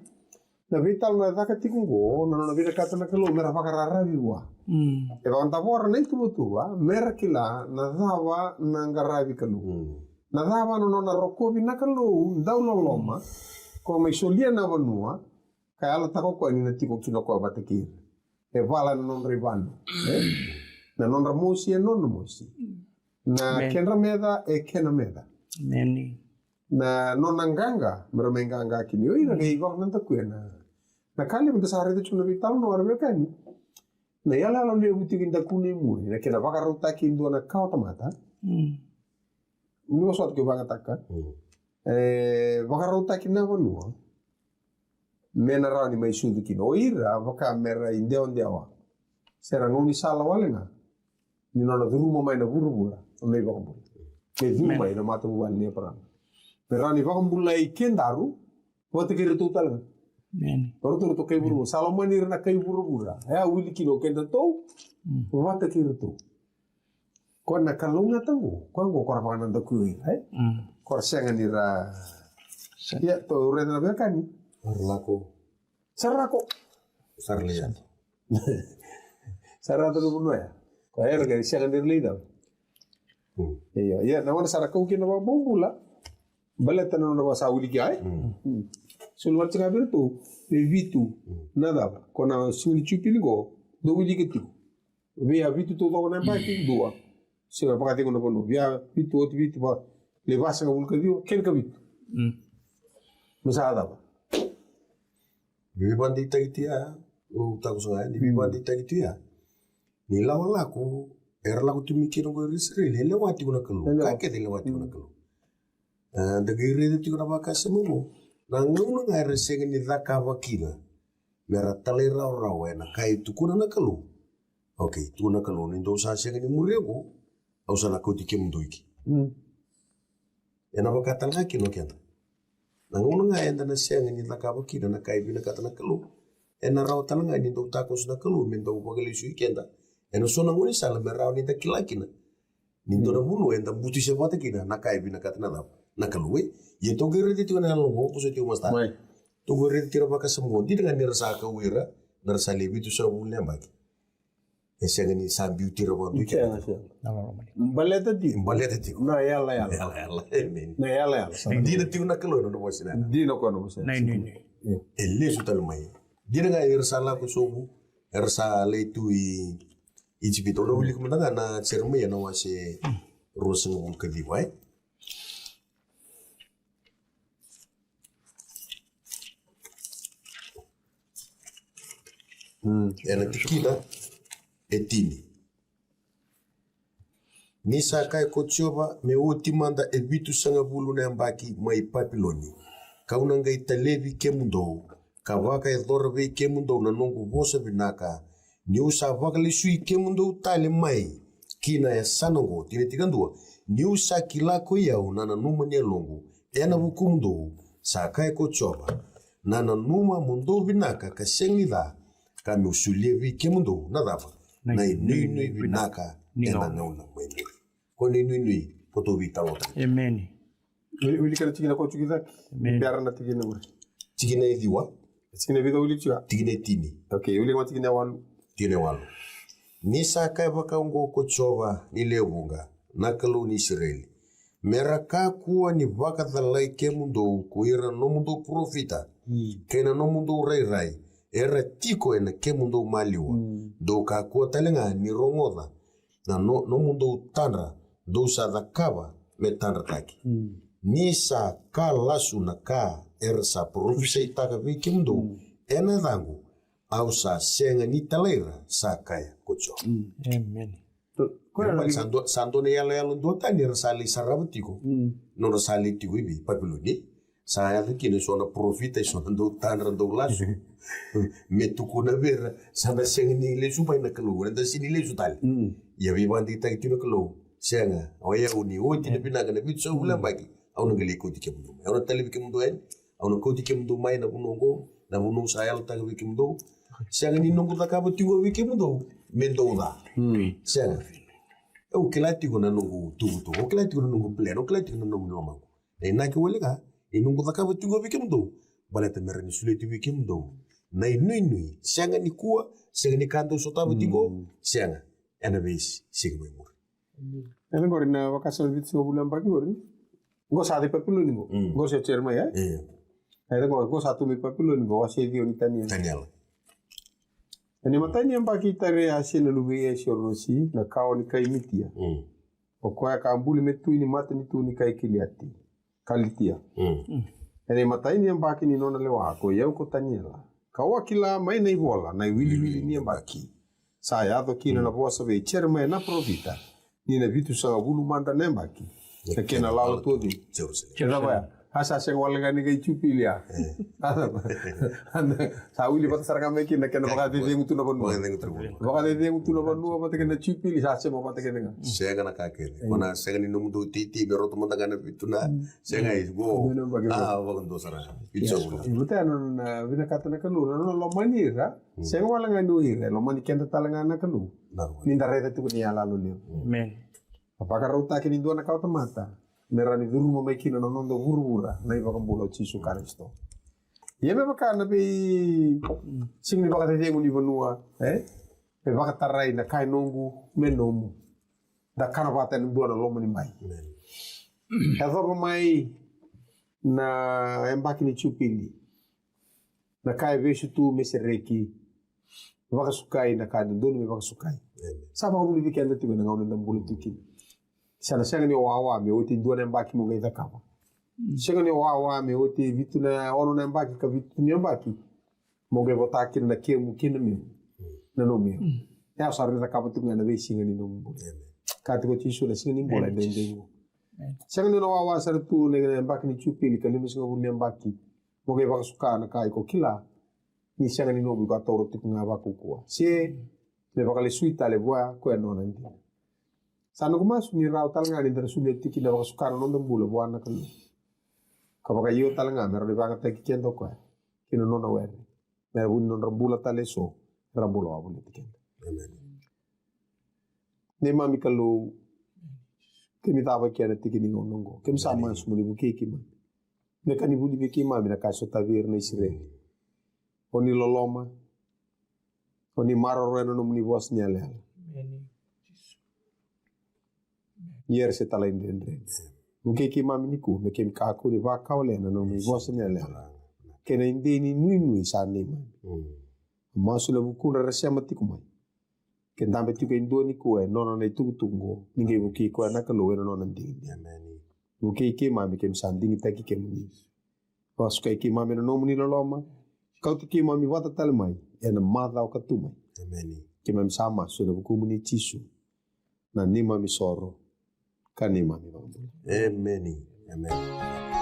Na vital na daka tikungo, na vira kata na kelo mera vakarara viwa. E ba anta bora na itu butua, mera kila na dawa na ngaravi kelu. Na dawa no na rokovi na kelu, dau no loma. Ko me solia na vanua, ka ala tako ko ni na tiko kino ko batekir. E vala non rivano. Na non ramosi e non mosi. Na kenra meda e kena meda. Meni. Na non anganga, mera menganga kini. Oi na kei ko nanta kuena. Na kali mo sa rede chuna vital no arbe kani. Na yala la le buti kinda kune muri. Na kena vakaruta kindo na kauta mata. Ni wasot ke banga taka. Vakarauta kina vanua. Mena rao ni mai sudu kina. O ira vaka mera indeo ndeawa. Sera ngoni sala wale nga. Ni nona dhuruma mai na vurumura. Onei vakambula. Me dhuruma ina mata buwali ni aparana. Mera ni vakambula i kendaru. Wate kere tu talanga. Baru tu kai vurumura. Salama ni rana kai vurumura. Hea wili kino kenda tau. Wate kere tu. Kau nak kalunga tangu. Kau ngok korang pangan tak kui. Kau sengan ira. Ya tu rena berkani. Sarlako. Sarlako. Sarlian. Sarata tu pun ya. Kau air lagi sengan ira lida. Iya, nama sarako kini nama bombula. Balik tanah nama sauli kiai. Sulwat cakap itu, vitu, nada. Kau na suli cupil go, dua wili ketiku. Via vitu tu kau nampak dua. Sehingga pakai tengok apa nu, via vitu pa lepas yang kabul kerja, ken kabit. Masa ada apa? Bibi bandita gitu ya, tahu soalnya di bibi bandita gitu ya. Nila walaku, laku tu mikir aku risri, lewati guna kelu, kakek lewati guna kelu. Dagiri itu guna bakas semua. Nangung nang reseng ni raka wakina, mera talera rawa na kai tu kuna na kelu. Oke, tu na kelu ni dosa sengen ni muriago, au sana kau tikem doiki. Ena bakatan lagi no kian. Nangung nang enda na sengen ni raka wakina na kai bina kata na kelu. Ena rawa talanga ni do takos na kelu, men do bagali sui kianda. Ena so nangung ni sala mera ni takilakina. Ni do na bulu enda buti sebata kina na kai bina kata na dap. Na kalui, ya to gere di tu na longo puso ti umasta. To gere ti ra baka semua di dengan nirasa ka wira, nirasa lebi tu sa ulnya bagi. Ese ngani sa beauty ra bantu ki. Baleta di. Na yala. Na yala. Di na ti na kalo no bosina. Di no kono bosina. Nei. Elle su tal mai. Di dengan nirasa la ko sobu, nirasa le tu i cipito do wili ko na cerme ya na wase roseng bul kadi wai. Ena kikina etini. Nisa kai kochoba me otimanda e bitu sanga bulu na mbaki mai papiloni. Kaunanga italevi kemundo. Kawaka e dorbe kemundo na nongu vosa binaka. Niusa vakali sui kemundo tale mai. Kina ya sanongo tine tigandua. Niusa kilako yau nana numa nye longu. Ena vukumdo sa kai kochoba. Nana numa mundo binaka kasengida. Kami usulia kemundo nadapa na nui binaka ena nauna mwenye koni nui poto vitalota Amen. Wili kana tigina ko chukida biara na tigina uri tigina idiwa tigina vida wili chua tigina tini okay wili kama tigina walu tine walu nisa kai baka ungo ko chova ni lebunga nakalu ni Israeli meraka kuwa ni baka dhalai kemundo kuira no mundo profita kena no mundo rai era tiko ena ke mundo maliwa do ka ko talenga ni rongoda na no mundo tanra do sa da kaba me tanra taki ni sa ka lasu na ka era sa profisa itaka vi ke mundo ena dangu au sa senga ni talera sa kaya kocho Amen. Santo ne yala do tani rasali sarabtiko no rasali tiko ibi papiloni saya kini sona profita sona do tanra do lasu metuku na vera sama sengi le supai na kelu renda sini le sutali ya vi bandita itu na kelu senga oya uni oti na binaga na bitu so ulang bagi au na gele ko tike mundo au na tele ke mundo en au na ko tike mundo mai na bunongo na bunong sayal ta ke mundo senga ni nongo ta ka tigo ke mundo mendo da senga o kelati ko na nongo tugu o kelati ko na nongo pleno o kelati ko na nongo normal e na ke wele ka e nongo ta ka tigo ke mundo baleta merani suleti ke mundo na nui senga ni kuwa senga ni kanto sota butigo senga ena ves siga mai mur ena ngori na wakasal bit so bulan pagi ngori go sate papulo ni go se cerma ya ena go satu mi papulo ni go wase dio ni Daniel ene matani ambaki tare asina lubi e shorosi na kao ni kai mitia o kwa ka ambuli metu ni matani tu ni kai kiliati kalitia ene matai ni ambaki ni nona lewa ko yau ko taniela kawa kila mai nei bola na wili ni ambaki saya do kina na bosa ve cerma na profita ni na vitu sa bulu manda nembaki kena lao todo Jerusalem chega vai Asa seng walangani kay chupilia. Sa uli pa sarang kami kin nakena baka tete ngutu na banu. Baka tete ngutu na banu apa tekena chupili sa se apa tekena. Saya kana kakek. Kona saya ni num do titi bero to manda kana pituna. Saya ngai go. Wagan do sara. Pitso. Ibuta non vina katana kalu non lo manira. Seng walangani ira lo mani kenta talangana kalu. Ninda rete tu ni ala lo leo. Amen. Apakah rauta kini dua nakau temata. Merani duru mo may kino nondo hurura na iba kang bulo Jesu Kristo. Yeme baka na be sing ni baka tete nguni banua be baka tarai na kai nongu menomu da kana bata ni dua na lomo ni mai. Hezo mai na embaki ni chupili na kai vesu tu mesereki baka sukai na kai dono me baka sukai. Sama ko buli kenda tu na ngawon ndam bulo tikin. Sana senga ni wawa me oti dua nembaki mo gaita kapa. Senga ni wawa me oti vitu na ono nembaki ka vitu ni nembaki. Mo gai botakin na kemu kina me. Na no me. Ya sarri ta kapa tu ngana be singa ni no mo. Kati ko tisu na singa ni bola dendengo. Senga ni wawa sar tu ne nembaki ni chupili ka limis ngo nembaki. Mo gai baka suka na kai ko kila. Ni senga ni no bu ka toro tu ngaba ko ko. Se le baka le suita le boa ko no nanti. Sano kumas ni rau talanga ni dari sulit tiki na wakasukan nondong bula buat anak lu. Kapag iyo talanga meron di banget teki kendo ko kino nona wer. Meron non rambula taleso rambula wabuli tiki. Ni mami kalau kami tahu kiana tiki ni ngonongo. Kami sama semua ibu kiki man. Mereka ni buli biki mami na kaso tavir na Israel. Oni loloma. Oni maror reno no muni bos ni alel. Yer se tala indendre. Mke ki mami niku, me kem kaku ni vaka ole na no mi vosa ni ale. Kena inde ni nui sa ne man. Masu la buku na rasya mati kumai. Ken tambe tu ke indo niku nona na itu tungo. Ninge buki ko na kalo na nona nding. Mke ki mami kem sanding taki kem ni. Pas kai ki mami no muni loloma. Kau tu ki mami vata talmai. Ena madha o katumai. Kem sama su la buku muni tisu. Na ni mami soro. Kanima mi bang. Amen. Amen.